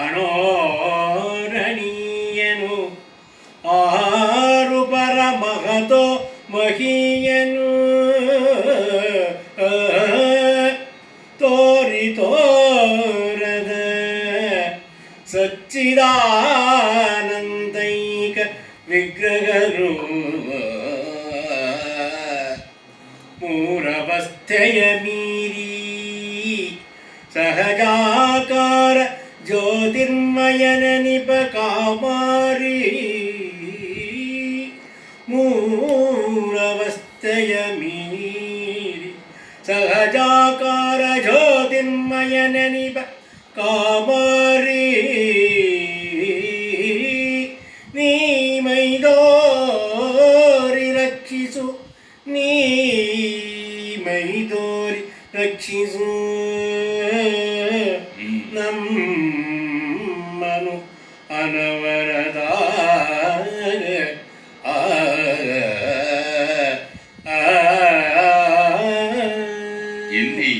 ಅಣೋರಣೀಯನು, ಆರು ಪರ ಮಹತೋ ಮಹೀಯನು, ತೋರಿ ತೋರದ ಸಚ್ಚಿದಾನಂದೈಕ ವಿಗ್ರಹರು, ಮೂರವಸ್ಥೆಯ ಮೀರಿ ಸಹಜಾಕಾರ ಜ್ಯೋತಿರ್ಮಯನ ನಿಪ ಕಾಮಾರಿ, ಮೂರವಸ್ಥೆಯ ಮೀರಿ ಸಹಜಾಕಾರ ಜ್ಯೋತಿರ್ಮಯನ ನಿಪ ಕಾಮಾರಿ, ನೀ ಮೈದೋರಿ ರಕ್ಷಿಸು, ನೀ ಮೈದೋರಿ ರಕ್ಷಿಸು ನಮ್ಮನು ಅನವರದ ಎಲ್ಲಿ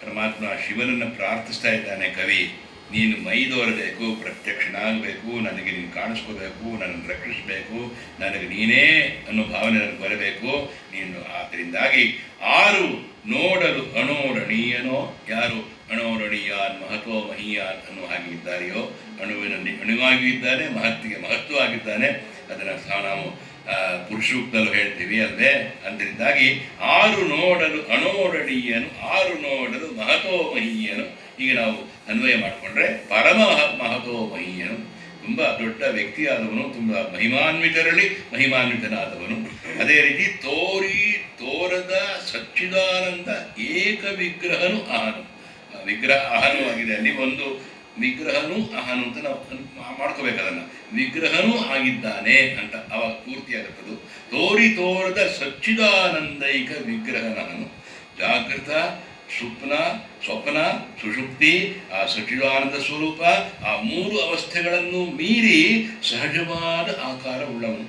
ಪರಮಾತ್ಮ ಶಿವನನ್ನು ಪ್ರಾರ್ಥಿಸ್ತಾ ಇದ್ದಾನೆ ಕವಿ. ನೀನು ಮೈದೋರಬೇಕು, ಪ್ರತ್ಯಕ್ಷನಾಗಬೇಕು, ನನಗೆ ನೀನು ಕಾಣಿಸ್ಕೋಬೇಕು, ನನ್ನನ್ನು ರಕ್ಷಿಸಬೇಕು, ನನಗೆ ನೀನೇ ಅನ್ನೋ ಭಾವನೆ ನನಗೆ ಬರಬೇಕು ನೀನು. ಆದ್ದರಿಂದಾಗಿ ಆರು ನೋಡಲು ಅಣೋರಣೀಯನೋ, ಯಾರು ಅಣೋರಣೀಯಾನ್ ಮಹತ್ವ ಮಹೀಯಾನ್ ಅನ್ನೋ ಹಾಗೆ ಇದ್ದಾರೆಯೋ, ಅಣುವಿನಲ್ಲಿ ಅಣುವಾಗಿ ಇದ್ದಾನೆ, ಮಹತ್ತಿಗೆ ಮಹತ್ವ ಆಗಿದ್ದಾನೆ. ಅದನ್ನು ನಾವು ಪುರುಷೂಕ್ತಲ್ಲೂ ಹೇಳ್ತೀವಿ ಅಲ್ಲದೆ. ಅದರಿಂದಾಗಿ ಆರು ನೋಡಲು ಅಣೋರಣೀಯನು, ಆರು ನೋಡಲು ಮಹತೋ ಮಹೀಯನು. ಈಗ ನಾವು ಅನ್ವಯ ಮಾಡಿಕೊಂಡ್ರೆ ಪರಮ ಮಹತೋ ಮಹೀಯನು, ತುಂಬ ದೊಡ್ಡ ವ್ಯಕ್ತಿಯಾದವನು, ತುಂಬ ಮಹಿಮಾನ್ವಿತರಲ್ಲಿ ಮಹಿಮಾನ್ವಿತನಾದವನು. ಅದೇ ರೀತಿ ತೋರಿ ತೋರದ ಸಚ್ಚಿದಾನಂದ ಏಕ ವಿಗ್ರಹನು ಅಹನು, ವಿಗ್ರಹ ಅಹನು ಆಗಿದೆ. ಅಲ್ಲಿ ಒಂದು ವಿಗ್ರಹನೂ ಅಹನು ಅಂತ ನಾವು ಮಾಡ್ಕೋಬೇಕು. ಅದನ್ನು ವಿಗ್ರಹನೂ ಆಗಿದ್ದಾನೆ ಅಂತ ಅವಾಗ ಪೂರ್ತಿ ಆಗುತ್ತದು. ತೋರಿ ತೋರದ ಸಚ್ಚಿದಾನಂದೈಕ ವಿಗ್ರಹನನು, ಜಾಗೃತ ಸ್ವಪ್ನ ಸುಷುಪ್ತಿ, ಆ ಸಚ್ಚಿದಾನಂದ ಸ್ವರೂಪ, ಆ ಮೂರು ಅವಸ್ಥೆಗಳನ್ನು ಮೀರಿ ಸಹಜವಾದ ಆಕಾರ ಉಳ್ಳವನು.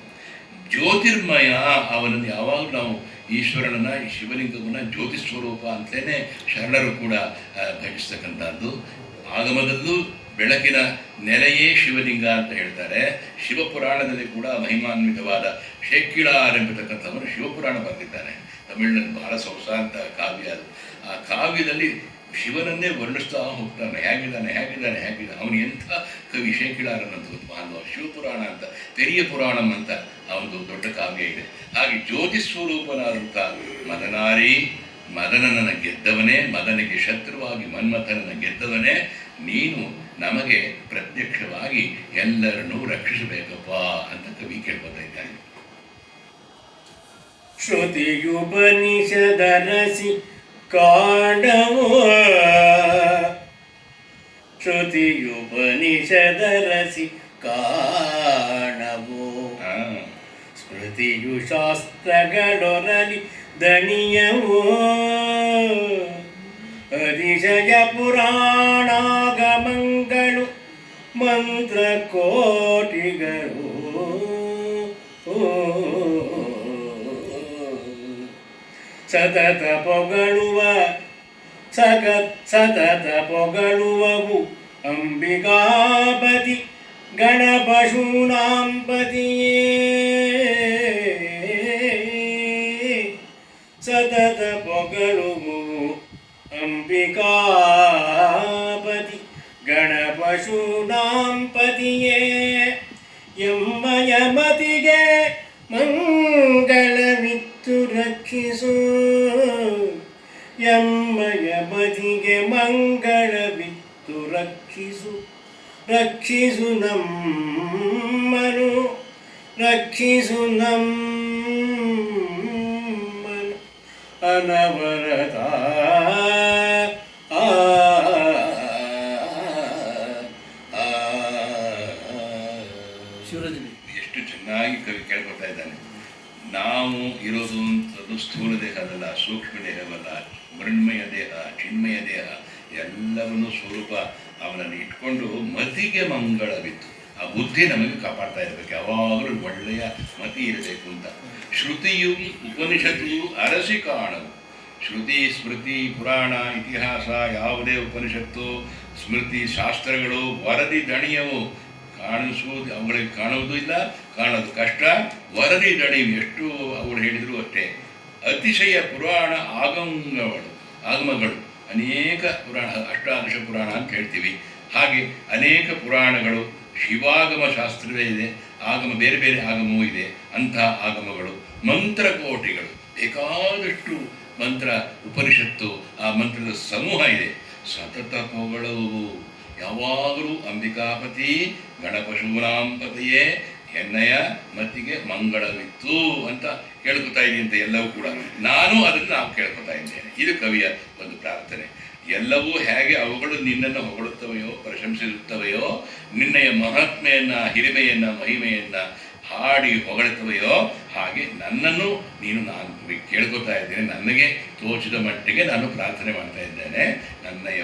ಜ್ಯೋತಿರ್ಮಯ, ಅವನನ್ನು ಯಾವಾಗಲೂ ನಾವು ಈಶ್ವರನನ್ನು, ಈ ಶಿವಲಿಂಗವನ್ನು ಜ್ಯೋತಿ ಸ್ವರೂಪ ಅಂತಲೇ ಶರಣರು ಕೂಡ ಭಜಿಸ್ತಕ್ಕಂಥದ್ದು. ಆಗಮದಲ್ಲೂ ಬೆಳಕಿನ ನೆಲೆಯೇ ಶಿವಲಿಂಗ ಅಂತ ಹೇಳ್ತಾರೆ. ಶಿವಪುರಾಣದಲ್ಲಿ ಕೂಡ ಮಹಿಮಾನ್ವಿತವಾದ ಶೇಕಿಳಾರ್ ಎಂಬತಕ್ಕಂಥವನು ಶಿವಪುರಾಣ ಬರೆದಿದ್ದಾನೆ. ತಮಿಳಿನಲ್ಲಿ ಬಹಳ ಸೊಗಸಾದ ಕಾವ್ಯ ಅದು. ಆ ಕಾವ್ಯದಲ್ಲಿ ಶಿವನನ್ನೇ ವರ್ಣಿಸ್ತಾ ಹೋಗ್ತಾನೆ, ಹೇಗಿದ್ದಾನೆ ಅವನು ಎಂಥ ಕವಿ ಶೇಕಿಳಾರನಂತ ಮಾನವ. ಶಿವಪುರಾಣ ಅಂತ, ಪೆರಿಯ ಪುರಾಣಂ ಅಂತ ಅವನದು ದೊಡ್ಡ ಕಾವ್ಯ ಇದೆ. ಹಾಗೆ ಜ್ಯೋತಿ ಸ್ವರೂಪನಾದಂಥ ಮದನಾರಿ, ಮದನನನ್ನು ಗೆದ್ದವನೇ, ಮದನಿಗೆ ಶತ್ರುವಾಗಿ ಮನ್ಮಥನನ್ನು ಗೆದ್ದವನೇ, ನೀನು ನಮಗೆ ಪ್ರತ್ಯಕ್ಷವಾಗಿ ಎಲ್ಲರನ್ನೂ ರಕ್ಷಿಸಬೇಕಪ್ಪ ಅಂತ ಕವಿ ಕೇಳ್ಕೊತಾ ಇದ್ದಾನೆ. ಶ್ರುತಿಯುಪನಿಷದರಸಿ ಕಾಂಡವೋ, ಶ್ರುತಿಯುಪನಿಷದರಸಿ ಕಾಣವೋ, ಸ್ಮೃತಿಯು ಶಾಸ್ತ್ರಗಳೊರಲಿ ದಣಿಯವೋ, ಅತಿಶಯ ಪುರಾಣಾಗಮಗಳು ಮಂತ್ರ ಕೋಟಿಗಳು, ಸತತ ಪೊಗಳುವ ಸತತ ಪೊಗಳುವವು ಅಂಬಿಕಾಪತಿ ಗಣಪಶೂನಾಂಪತಿಯೇ ಸತತ ಪೊಗಳುವು ಅಂಬಿಕಾಪತಿ ಗಣಪಶೂನಾಂಪತಿಯೇ ಎಮ್ಮಯ ಮತಿಗೆ ಮಂಗಳವಿತ್ತು ರಕ್ಷಿಸು ಎಮ್ಮಯ ಮತಿಗೆ ಮಂಗಳವಿತ್ತು ರಕ್ಷಿಸು ರಕ್ಷಿಸು ನಮ್ಮನು ರಕ್ಷಿಸು ನಮ್ಮನು ಅನವರತ ಎಷ್ಟು ಚೆನ್ನಾಗಿ ಕವಿ ಕೇಳ್ಕೊತಾ ಇದ್ದಾನೆ. ನಾವು ಇರೋದು ಅಂತದ್ದು ಸ್ಥೂಲ ದೇಹ ಅದಲ್ಲ, ಸೂಕ್ಷ್ಮ ದೇಹವಲ್ಲ, ಮೃಣ್ಮಯ ದೇಹ, ಚಿನ್ಮಯ ದೇಹ ಎಲ್ಲವನ್ನೂ ಸ್ವರೂಪ ಅವನನ್ನು ಇಟ್ಕೊಂಡು ಮತಿಗೆ ಮಂಗಳವಿತ್ತು. ಆ ಬುದ್ಧಿ ನಮಗೆ ಕಾಪಾಡ್ತಾ ಇರಬೇಕು, ಯಾವಾಗಲೂ ಒಳ್ಳೆಯ ಮತಿ ಇರಬೇಕು ಅಂತ. ಶ್ರುತಿಯು ಉಪನಿಷತ್ತು ಅರಸಿ ಕಾಣವು. ಶ್ರುತಿ ಸ್ಮೃತಿ ಪುರಾಣ ಇತಿಹಾಸ ಯಾವುದೇ ಉಪನಿಷತ್ತು ಸ್ಮೃತಿ ಶಾಸ್ತ್ರಗಳು ವರದಿ ದಣಿಯವು. ಕಾಣಿಸುವುದು ಅವುಗಳಿಗೆ ಕಾಣುವುದೂ ಇಲ್ಲ, ಕಾಣೋದು ಕಷ್ಟ. ವರದಿ ದಣಿವು ಎಷ್ಟು ಅವಳು ಹೇಳಿದರೂ ಅಷ್ಟೇ. ಅತಿಶಯ ಪುರಾಣ ಆಗಮಗಳು ಅನೇಕ ಪುರಾಣ, ಅಷ್ಟಾದಶ ಪುರಾಣ ಅಂತ ಹೇಳ್ತೀವಿ. ಹಾಗೆ ಅನೇಕ ಪುರಾಣಗಳು, ಶಿವಾಗಮ ಶಾಸ್ತ್ರವೇ ಇದೆ, ಆಗಮ ಬೇರೆ ಬೇರೆ ಆಗಮವೂ ಇದೆ. ಅಂತಹ ಆಗಮಗಳು, ಮಂತ್ರಕೋಟಿಗಳು, ಬೇಕಾದಷ್ಟು ಮಂತ್ರ ಉಪನಿಷತ್ತು, ಆ ಮಂತ್ರದ ಸಮೂಹ ಇದೆ. ಸತತ ಪೊಗಳುವು ಯಾವಾಗಲೂ ಅಂಬಿಕಾಪತಿ ಗಣಪಶೂನಾಂಪತಿಯೇ ಎನ್ನಯ ಮತಿಗೆ ಮಂಗಳವಿತ್ತು ಅಂತ ಕೇಳ್ಕೊತಾ ಇದ್ದೀನಿ ಅಂತ ಎಲ್ಲವೂ ಕೂಡ. ನಾನು ಅದನ್ನು ನಾವು ಕೇಳ್ಕೊತಾ ಇದ್ದೇನೆ. ಇದು ಕವಿಯ ಒಂದು ಪ್ರಾರ್ಥನೆ. ಎಲ್ಲವೂ ಹೇಗೆ ಅವುಗಳು ನಿನ್ನನ್ನು ಹೊಗಳುತ್ತವೆಯೋ ಪ್ರಶಂಸಿಸುತ್ತವೆಯೋ, ನಿನ್ನಯ ಮಹಾತ್ಮೆಯನ್ನು, ಹಿರಿಮೆಯನ್ನು, ಮಹಿಮೆಯನ್ನು ಹಾಡಿ ಹೊಗಳುತ್ತವೆಯೋ, ಹಾಗೆ ನನ್ನನ್ನು ನೀನು ನಾನು ಕೇಳ್ಕೊತಾ ಇದ್ದೇನೆ. ನನಗೆ ತೋಚಿದ ಮಟ್ಟಿಗೆ ನಾನು ಪ್ರಾರ್ಥನೆ ಮಾಡ್ತಾ ಇದ್ದೇನೆ. ನನ್ನಯ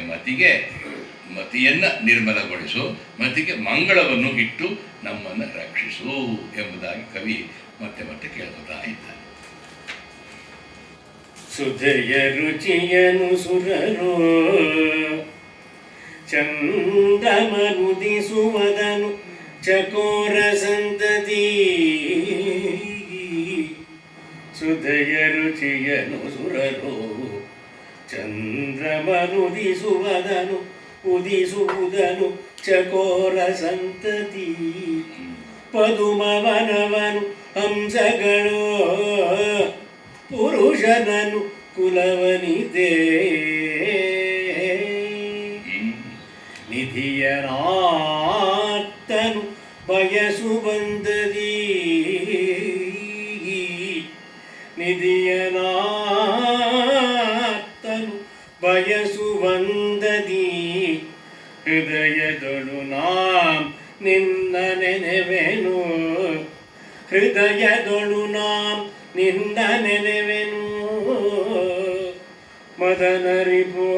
ಮತಿಯನ್ನು ನಿರ್ಮಲಗೊಳಿಸು, ಮತಿಗೆ ಮಂಗಳವನ್ನು ಇಟ್ಟು ನಮ್ಮನ್ನು ರಕ್ಷಿಸು ಎಂಬುದಾಗಿ ಕವಿ ಮತ್ತೆ ಮತ್ತೆ ಕೇಳ್ಕೊತಾ ಇದ್ದಾನೆ. ಸುಧೆಯ ರುಚಿಯನು ಸುರರು ಚಂದಮನುದಿಸುವದನು ಚಕೋರ ಸಂತತಿ. ಸುಧೆಯ ರುಚಿಯನು ಸುರರು ಚಂದ್ರಮನುದಿಸುವದನು ಉದಿಸುವುದನು ಚಕೋರ ಸಂತತಿ. ಪದುಮವನವನು ಹಂಸಗಳು ಪುರುಷನನು ಕುಲವನಿದೆ. ನಿಧಿಯನಾತ್ತನು ಬಯಸು ಬಂದದಿ. ನಿಧಿಯನಾತ್ತನು ಬಯಸು ಬಂದದಿ. ಹೃದಯದೊಳು ನಾಂ ನಿನ್ನ ನೆನೆವೆನು. ಹೃದಯದೊಳು ನಾಂ ನಿನ್ನ ನೆನೆವೆನು. ಮದನರಿಪೋ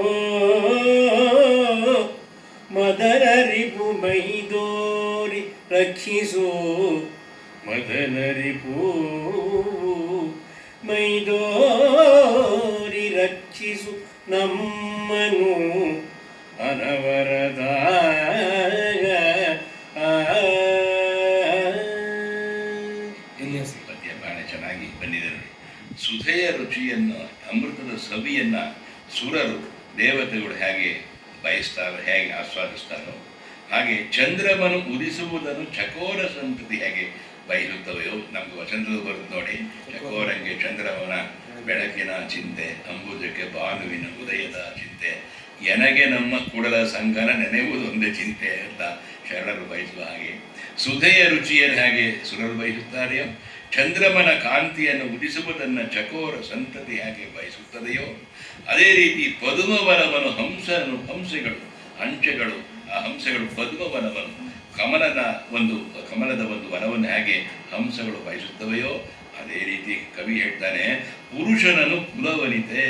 ಮದನರಿಪು ಮೈದೋರಿ ರಕ್ಷಿಸು. ಮದನರಿಪು ಮೈದೋರಿ ರಕ್ಷಿಸು ನಮ್ಮನು ಅನವರದ. ಪದ್ಯ ಬಹಳ ಚೆನ್ನಾಗಿ ಬಂದಿದೆ. ಸುಧೆಯ ರುಚಿಯನ್ನು, ಅಮೃತದ ಸವಿಯನ್ನು ಸುರರು, ದೇವತೆಗಳು ಹೇಗೆ ಬಯಸ್ತಾರೋ, ಹೇಗೆ ಆಸ್ವಾದಿಸ್ತಾರೋ, ಹಾಗೆ ಚಂದ್ರಮನು ಉದಿಸುವುದನ್ನು ಚಕೋರ ಸಂತತಿ ಹೇಗೆ ಬಯಸುತ್ತವೆಯೋ. ನಮ್ಗೆ ವಸಂತದ ಬರುತ್ತೆ ನೋಡಿ, ಚಕೋರಂಗೆ ಚಂದ್ರಮನ ಬೆಳಕಿನ ಚಿಂತೆ, ಅಂಬುದಕ್ಕೆ ಭಾನುವಿನ ಉದಯದ ಚಿಂತೆ, ಎನಗೆ ನಮ್ಮ ಕುಡಲ ಸಂಗನ ನೆನೆಯುವುದೊಂದೇ ಚಿಂತೆ ಅಂತ ಶರಣರು ಬಯಸುವ ಹಾಗೆ, ಸುಧೆಯ ರುಚಿಯನ್ನು ಹೇಗೆ ಸುರರು ಬಯಸುತ್ತಾರೆಯೋ, ಚಂದ್ರಮನ ಕಾಂತಿಯನ್ನು ಉದಿಸುವುದನ್ನು ಚಕೋರ ಸಂತತಿ ಹೇಗೆ ಬಯಸುತ್ತದೆಯೋ, ಅದೇ ರೀತಿ ಪದುಮವನವನ್ನು ಹಂಸೆಗಳು, ಅಂಚೆಗಳು, ಆ ಹಂಸಗಳು ಪದ್ಮವನವನ್ನು, ಕಮಲದ ಒಂದು ವನವನ್ನು ಹೇಗೆ ಹಂಸಗಳು ಬಯಸುತ್ತವೆಯೋ, ಅದೇ ರೀತಿ ಕವಿ ಹೇಳ್ತಾನೆ, ಪುರುಷನನ್ನು ಕುಲವನಿತೆ.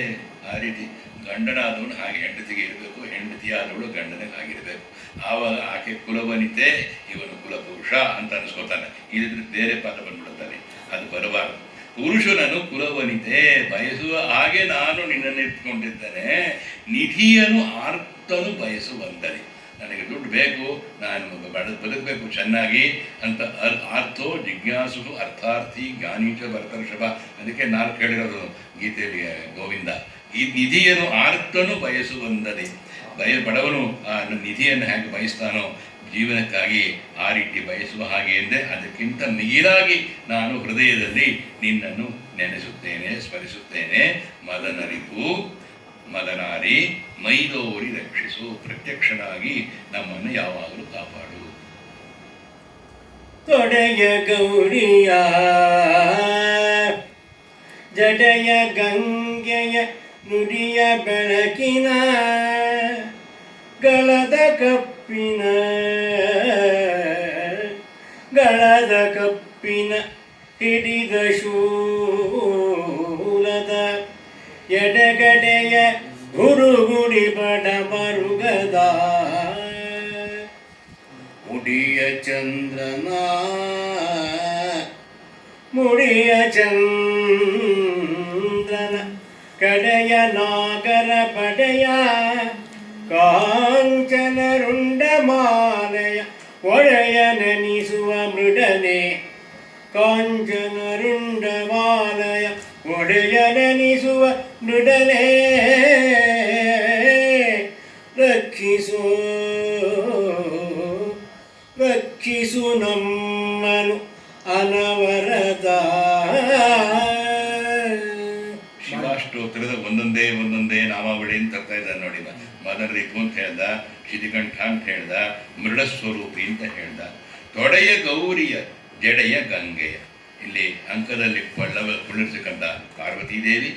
ಆ ರೀತಿ ಗಂಡನಾದವನು ಹಾಗೆ ಹೆಂಡತಿಗೆ ಇರಬೇಕು, ಹೆಂಡತಿಯಾದವಳು ಗಂಡನಿಗೆ ಆಗಿರಬೇಕು. ಆವಾಗ ಆಕೆ ಕುಲವನಿತೆ, ಇವನು ಕುಲಪುರುಷ ಅಂತ ಅನಿಸ್ಕೋತಾನೆ. ಇಲ್ಲದ್ರೆ ಬೇರೆ ಪಾಠ ಬಂದ್ಬಿಡುತ್ತಾನೆ, ಅದು ಬರಬಾರದು. ಪುರುಷನನ್ನು ಕುಲವನಿತೆ ಬಯಸುವ ಹಾಗೆ ನಾನು ನಿನ್ನನ್ನು ಇಟ್ಕೊಂಡಿದ್ದೇನೆ. ನಿಧಿಯನ್ನು ಆರ್ತನು ಬಯಸುವಂದರೆ ನನಗೆ ದುಡ್ಡು ಬೇಕು, ನಾನು ಬದುಕಬೇಕು ಚೆನ್ನಾಗಿ ಅಂತ ಆರ್ಥೋ ಜಿಜ್ಞಾಸು ಅರ್ಥಾರ್ಥಿ ಜ್ಞಾನೀಚ ಭರತರ್ಷಭ, ಅದಕ್ಕೆ 4 ಹೇಳಿರೋದು ಗೀತೆಯಲ್ಲಿ ಗೋವಿಂದ. ಈ ನಿಧಿಯನ್ನು ಆರ್ತನು ಬಯಸುವಂದರೆ ಬಡವನು ಆ ನಿಧಿಯನ್ನು ಹೇಗೆ ಬಯಸ್ತಾನೋ ಜೀವನಕ್ಕಾಗಿ ಆ ರೀತಿ ಬಯಸುವ ಹಾಗೆ ಎಂದರೆ ಅದಕ್ಕಿಂತ ಮಿಗಿಲಾಗಿ ನಾನು ಹೃದಯದಲ್ಲಿ ನಿನ್ನನ್ನು ನೆನೆಸುತ್ತೇನೆ, ಸ್ಮರಿಸುತ್ತೇನೆ. ಮದನರಿಪು ಮದನಾರಿ ಮೈದೋರಿ ರಕ್ಷಿಸು, ಪ್ರತ್ಯಕ್ಷನಾಗಿ ನಮ್ಮನ್ನು ಯಾವಾಗಲೂ ಕಾಪಾಡು. ತೊಡೆಯ ಗೌರಿಯ ಜಡೆಯ ಗಂಗೆಯ ನುಡಿಯ ಬೆಳಕಿನ ಗಳದ ಕಪ್ಪಿನ ಹಿಡಿದ ಶೂಲದ ಎಡಗಡೆಯ ಹುಡುಗುಡಿ ಬಡ ಮರುಗದ ಮುಡಿಯ ಚಂದ್ರನ ಕಡೆಯ ನಾಗರ ಪಡೆಯ ಕಾಂಚನ ರುಂಡಮಾಲೆಯ ಒಡೆಯ ನೆನಿಸುವ ಮೃಡನೆ, ಕಾಂಚನ ರುಂಡಮಾಲೆಯ ಒಡೆಯ ನೆನಿಸುವ ಮೃಡನೆ, ರಕ್ಷಿಸು ನಮ್ಮನು ಅನವರತ. ಶಿವಾಷ್ಟೋತ್ತರದ ಒಂದೊಂದೇ ನಾಮಾವಳಿ ಅಂತ ತರ್ತಾ ಇದ್ದಾರೆ ನೋಡಿ. ಮದನರಿಪು ಅಂತ ಹೇಳ್ದ, ಶಿತಿಕಂಠ ಅಂತ ಹೇಳ್ದ, ಮೃಡಸ್ವರೂಪಿ ಅಂತ ಹೇಳ್ದ. ತೊಡೆಯ ಗೌರಿಯ ಜಡೆಯ ಗಂಗೆಯ, ಇಲ್ಲಿ ಅಂಕದಲ್ಲಿ ಕುಳ್ಳಿರ್ತಕ್ಕಂಥ ಪಾರ್ವತೀದೇವಿ,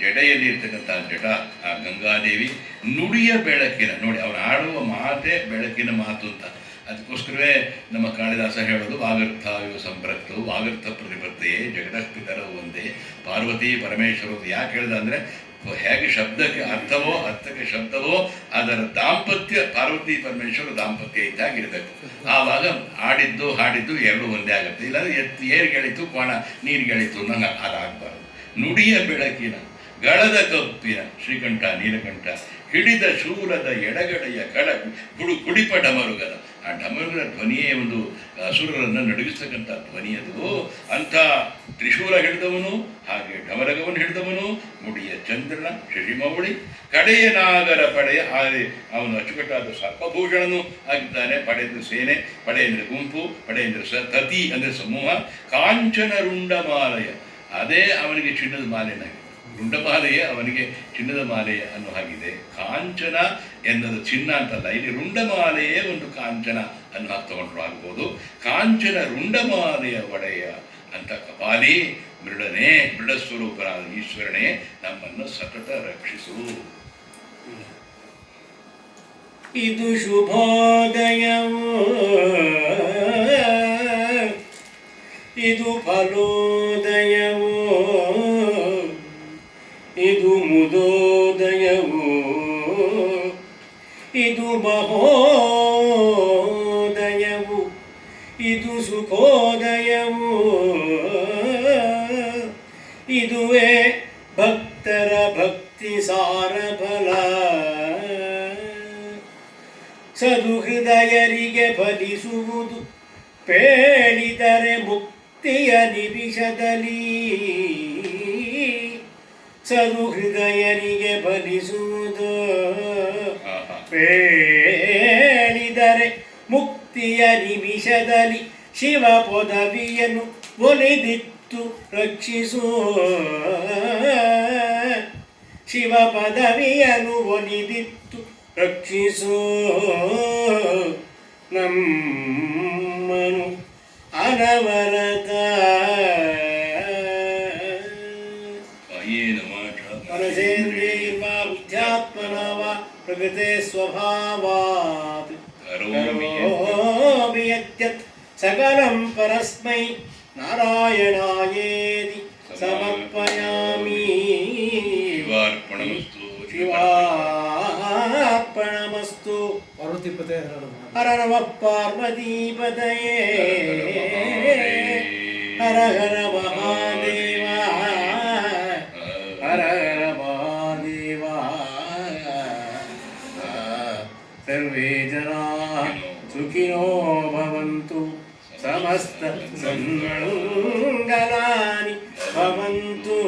ಜಡೆಯಲ್ಲಿ ಇರ್ತಕ್ಕಂಥ ಜಟ ಆ ಗಂಗಾದೇವಿ, ನುಡಿಯ ಬೆಳಕಿನ ನೋಡಿ ಅವನು ಆಡುವ ಮಾತೆ ಬೆಳಕಿನ ಮಾತು ಅಂತ. ಅದಕ್ಕೋಸ್ಕರವೇ ನಮ್ಮ ಕಾಳಿದಾಸ ಹೇಳೋದು ವಾಗರ್ಥಾಯು ಸಂಪೃಕ್ತವು ವಾಗರ್ಥ ಪ್ರತಿಪತ್ತೆಯೇ ಜಗದಃಪಿತರವು ಒಂದೇ ಪಾರ್ವತಿ ಪರಮೇಶ್ವರರು. ಯಾಕೆ ಹೇಳ್ದ ಅಂದರೆ ಹೇಗೆ ಶಬ್ದಕ್ಕೆ ಅರ್ಥವೋ ಅರ್ಥಕ್ಕೆ ಶಬ್ದವೋ ಅದರ ದಾಂಪತ್ಯ ಪಾರ್ವತಿ ಪರಮೇಶ್ವರ ದಾಂಪತ್ಯ ಇದ್ದಾಗಿರಬೇಕು. ಆವಾಗ ಹಾಡಿದ್ದು ಎರಡು ಒಂದೇ ಆಗುತ್ತೆ. ಇಲ್ಲಾಂದರೆ ಏರ್ಗೆಳಿತು ಕೋಣ ನೀರ್ಗೆಳಿತು ನಂಗೆ ಅದಾಗಬಾರ್ದು. ನುಡಿಯ ಬೆಳಕಿನ ಗಳದ ಕಪ್ಪಿನ ಶ್ರೀಕಂಠ ನೀಲಕಂಠ ಹಿಡಿದ ಶೂಲದ ಎಡಗಡೆಯ ಕುಡಿಪ ಡಮರುಗದ, ಆ ಡಮರುಗದ ಧ್ವನಿಯೇ ಒಂದು ಅಸುರರನ್ನು ನಡುಗಿಸ್ತಕ್ಕಂಥ ಧ್ವನಿ ಅದು. ಅಂಥ ತ್ರಿಶೂಲ ಹಿಡಿದವನು, ಹಾಗೆ ಡಮರಗವನ್ನು ಹಿಡಿದವನು, ಮುಡಿಯ ಚಂದ್ರನ ಶಶಿಮೌಳಿ, ಕಡೆಯ ನಾಗರ ಪಡೆಯ ಹಾಗೆ ಅವನು ಅಚ್ಚುಕಟ್ಟಾದ ಸರ್ಪಭೂಷಣನು ಆಗಿದ್ದಾನೆ. ಪಡೆ ಅಂದರೆ ಸೇನೆ, ಪಡೆ ಅಂದರೆ ಗುಂಪು, ಪಡೆ ಅಂದರೆ ತತಿ ಅಂದರೆ ಸಮೂಹ. ಕಾಂಚನ ರುಂಡಮಾಲಯ ಅದೇ ಅವನಿಗೆ ಚಿನ್ನದ ಮಾಲೆನಾಗಿದೆ, ರುಂಡಮಾಲೆಯೇ ಅವನಿಗೆ ಚಿನ್ನದ ಮಾಲೆ ಅನ್ನೋ ಹಾಗಿದೆ. ಕಾಂಚನ ಎನ್ನೋದು ಚಿನ್ನ ಅಂತಲ್ಲ, ಇಲ್ಲಿ ರುಂಡಮಾಲೆಯೇ ಒಂದು ಕಾಂಚನ ಅನ್ನೋ ಹಾಗೆ ತಗೊಂಡ್ರು ಆಗ್ಬೋದು. ಕಾಂಚನ ರುಂಡಮಾಲೆಯ ಒಡೆಯ ಅಂತ ಕಪಾಲಿ ಮೃಡನೆ, ಮೃಡಸ್ವರೂಪನಾದ ಈಶ್ವರನೇ ನಮ್ಮನ್ನು ಸತತ ರಕ್ಷಿಸು. ಇದು ಶುಭೋದಯವೋ, ಇದು ಫಲೋದಯವೋ, ಇದು ಮುದೋದಯವೋ, ಇದು ಮಹೋದಯವು, ಇದು ಸುಖೋದಯವೋ, ಇದುವೇ ಭಕ್ತರ ಭಕ್ತಿ ಸಾರ ಫಲ. ಸದುಹೃದಯರಿಗೆ ಫಲಿಸುವುದು ಪೇಳಿದರೆ ಮುಕ್ತಿಯ ನಿಮಿಷದಲ್ಲಿ. ಸದುಹೃದಯರಿಗೆ ಫಲಿಸುವುದು ಪೇಳಿದರೆ ಮುಕ್ತಿಯ ನಿಮಿಷದಲ್ಲಿ. ಶಿವ ಪದವಿಯನ್ನು ಒಲಿದಿತ್ತು ರಕ್ಷಿಸು, ಶಿವ ಪದವಿಯನ್ನು ಒಲಿದಿತ್ತು ರಕ್ಷಿಸು ನಮ್ಮನು ಅನವರತ. ಮನಸೇಂದ್ರಿಯರ್ವಾ ಬುದ್ಧ್ಯಾತ್ಮನ ವಾ ಪ್ರಕೃತೆ ಸ್ವಭಾವಾತ್ ಕರೋಮಿ ಯದ್ಯತ್ ಸಕಲಂ ಪರಸ್ಮೈ ನಾರಾಯಣಾಯೇತಿ ಸಮರ್ಪಯಾಮಿ. ಶಿವಾರ್ಪಣಮಸ್ತು. ಪಾರ್ವತೀಪತೆ ಹರ ನಮಃ ಪಾರ್ವತೀಪತಯೇ ಹರ ಹರ ಮಹಾದೇವ. ಹರ ಹರ ಮಹಾದೇವ. ಸರ್ವೇ ಜನಾ ಸುಖಿನೋ ಭವಂತು, ಸಮಸ್ತ ಸನ್ಮಂಗಲಾನಿ ಭವಂತು.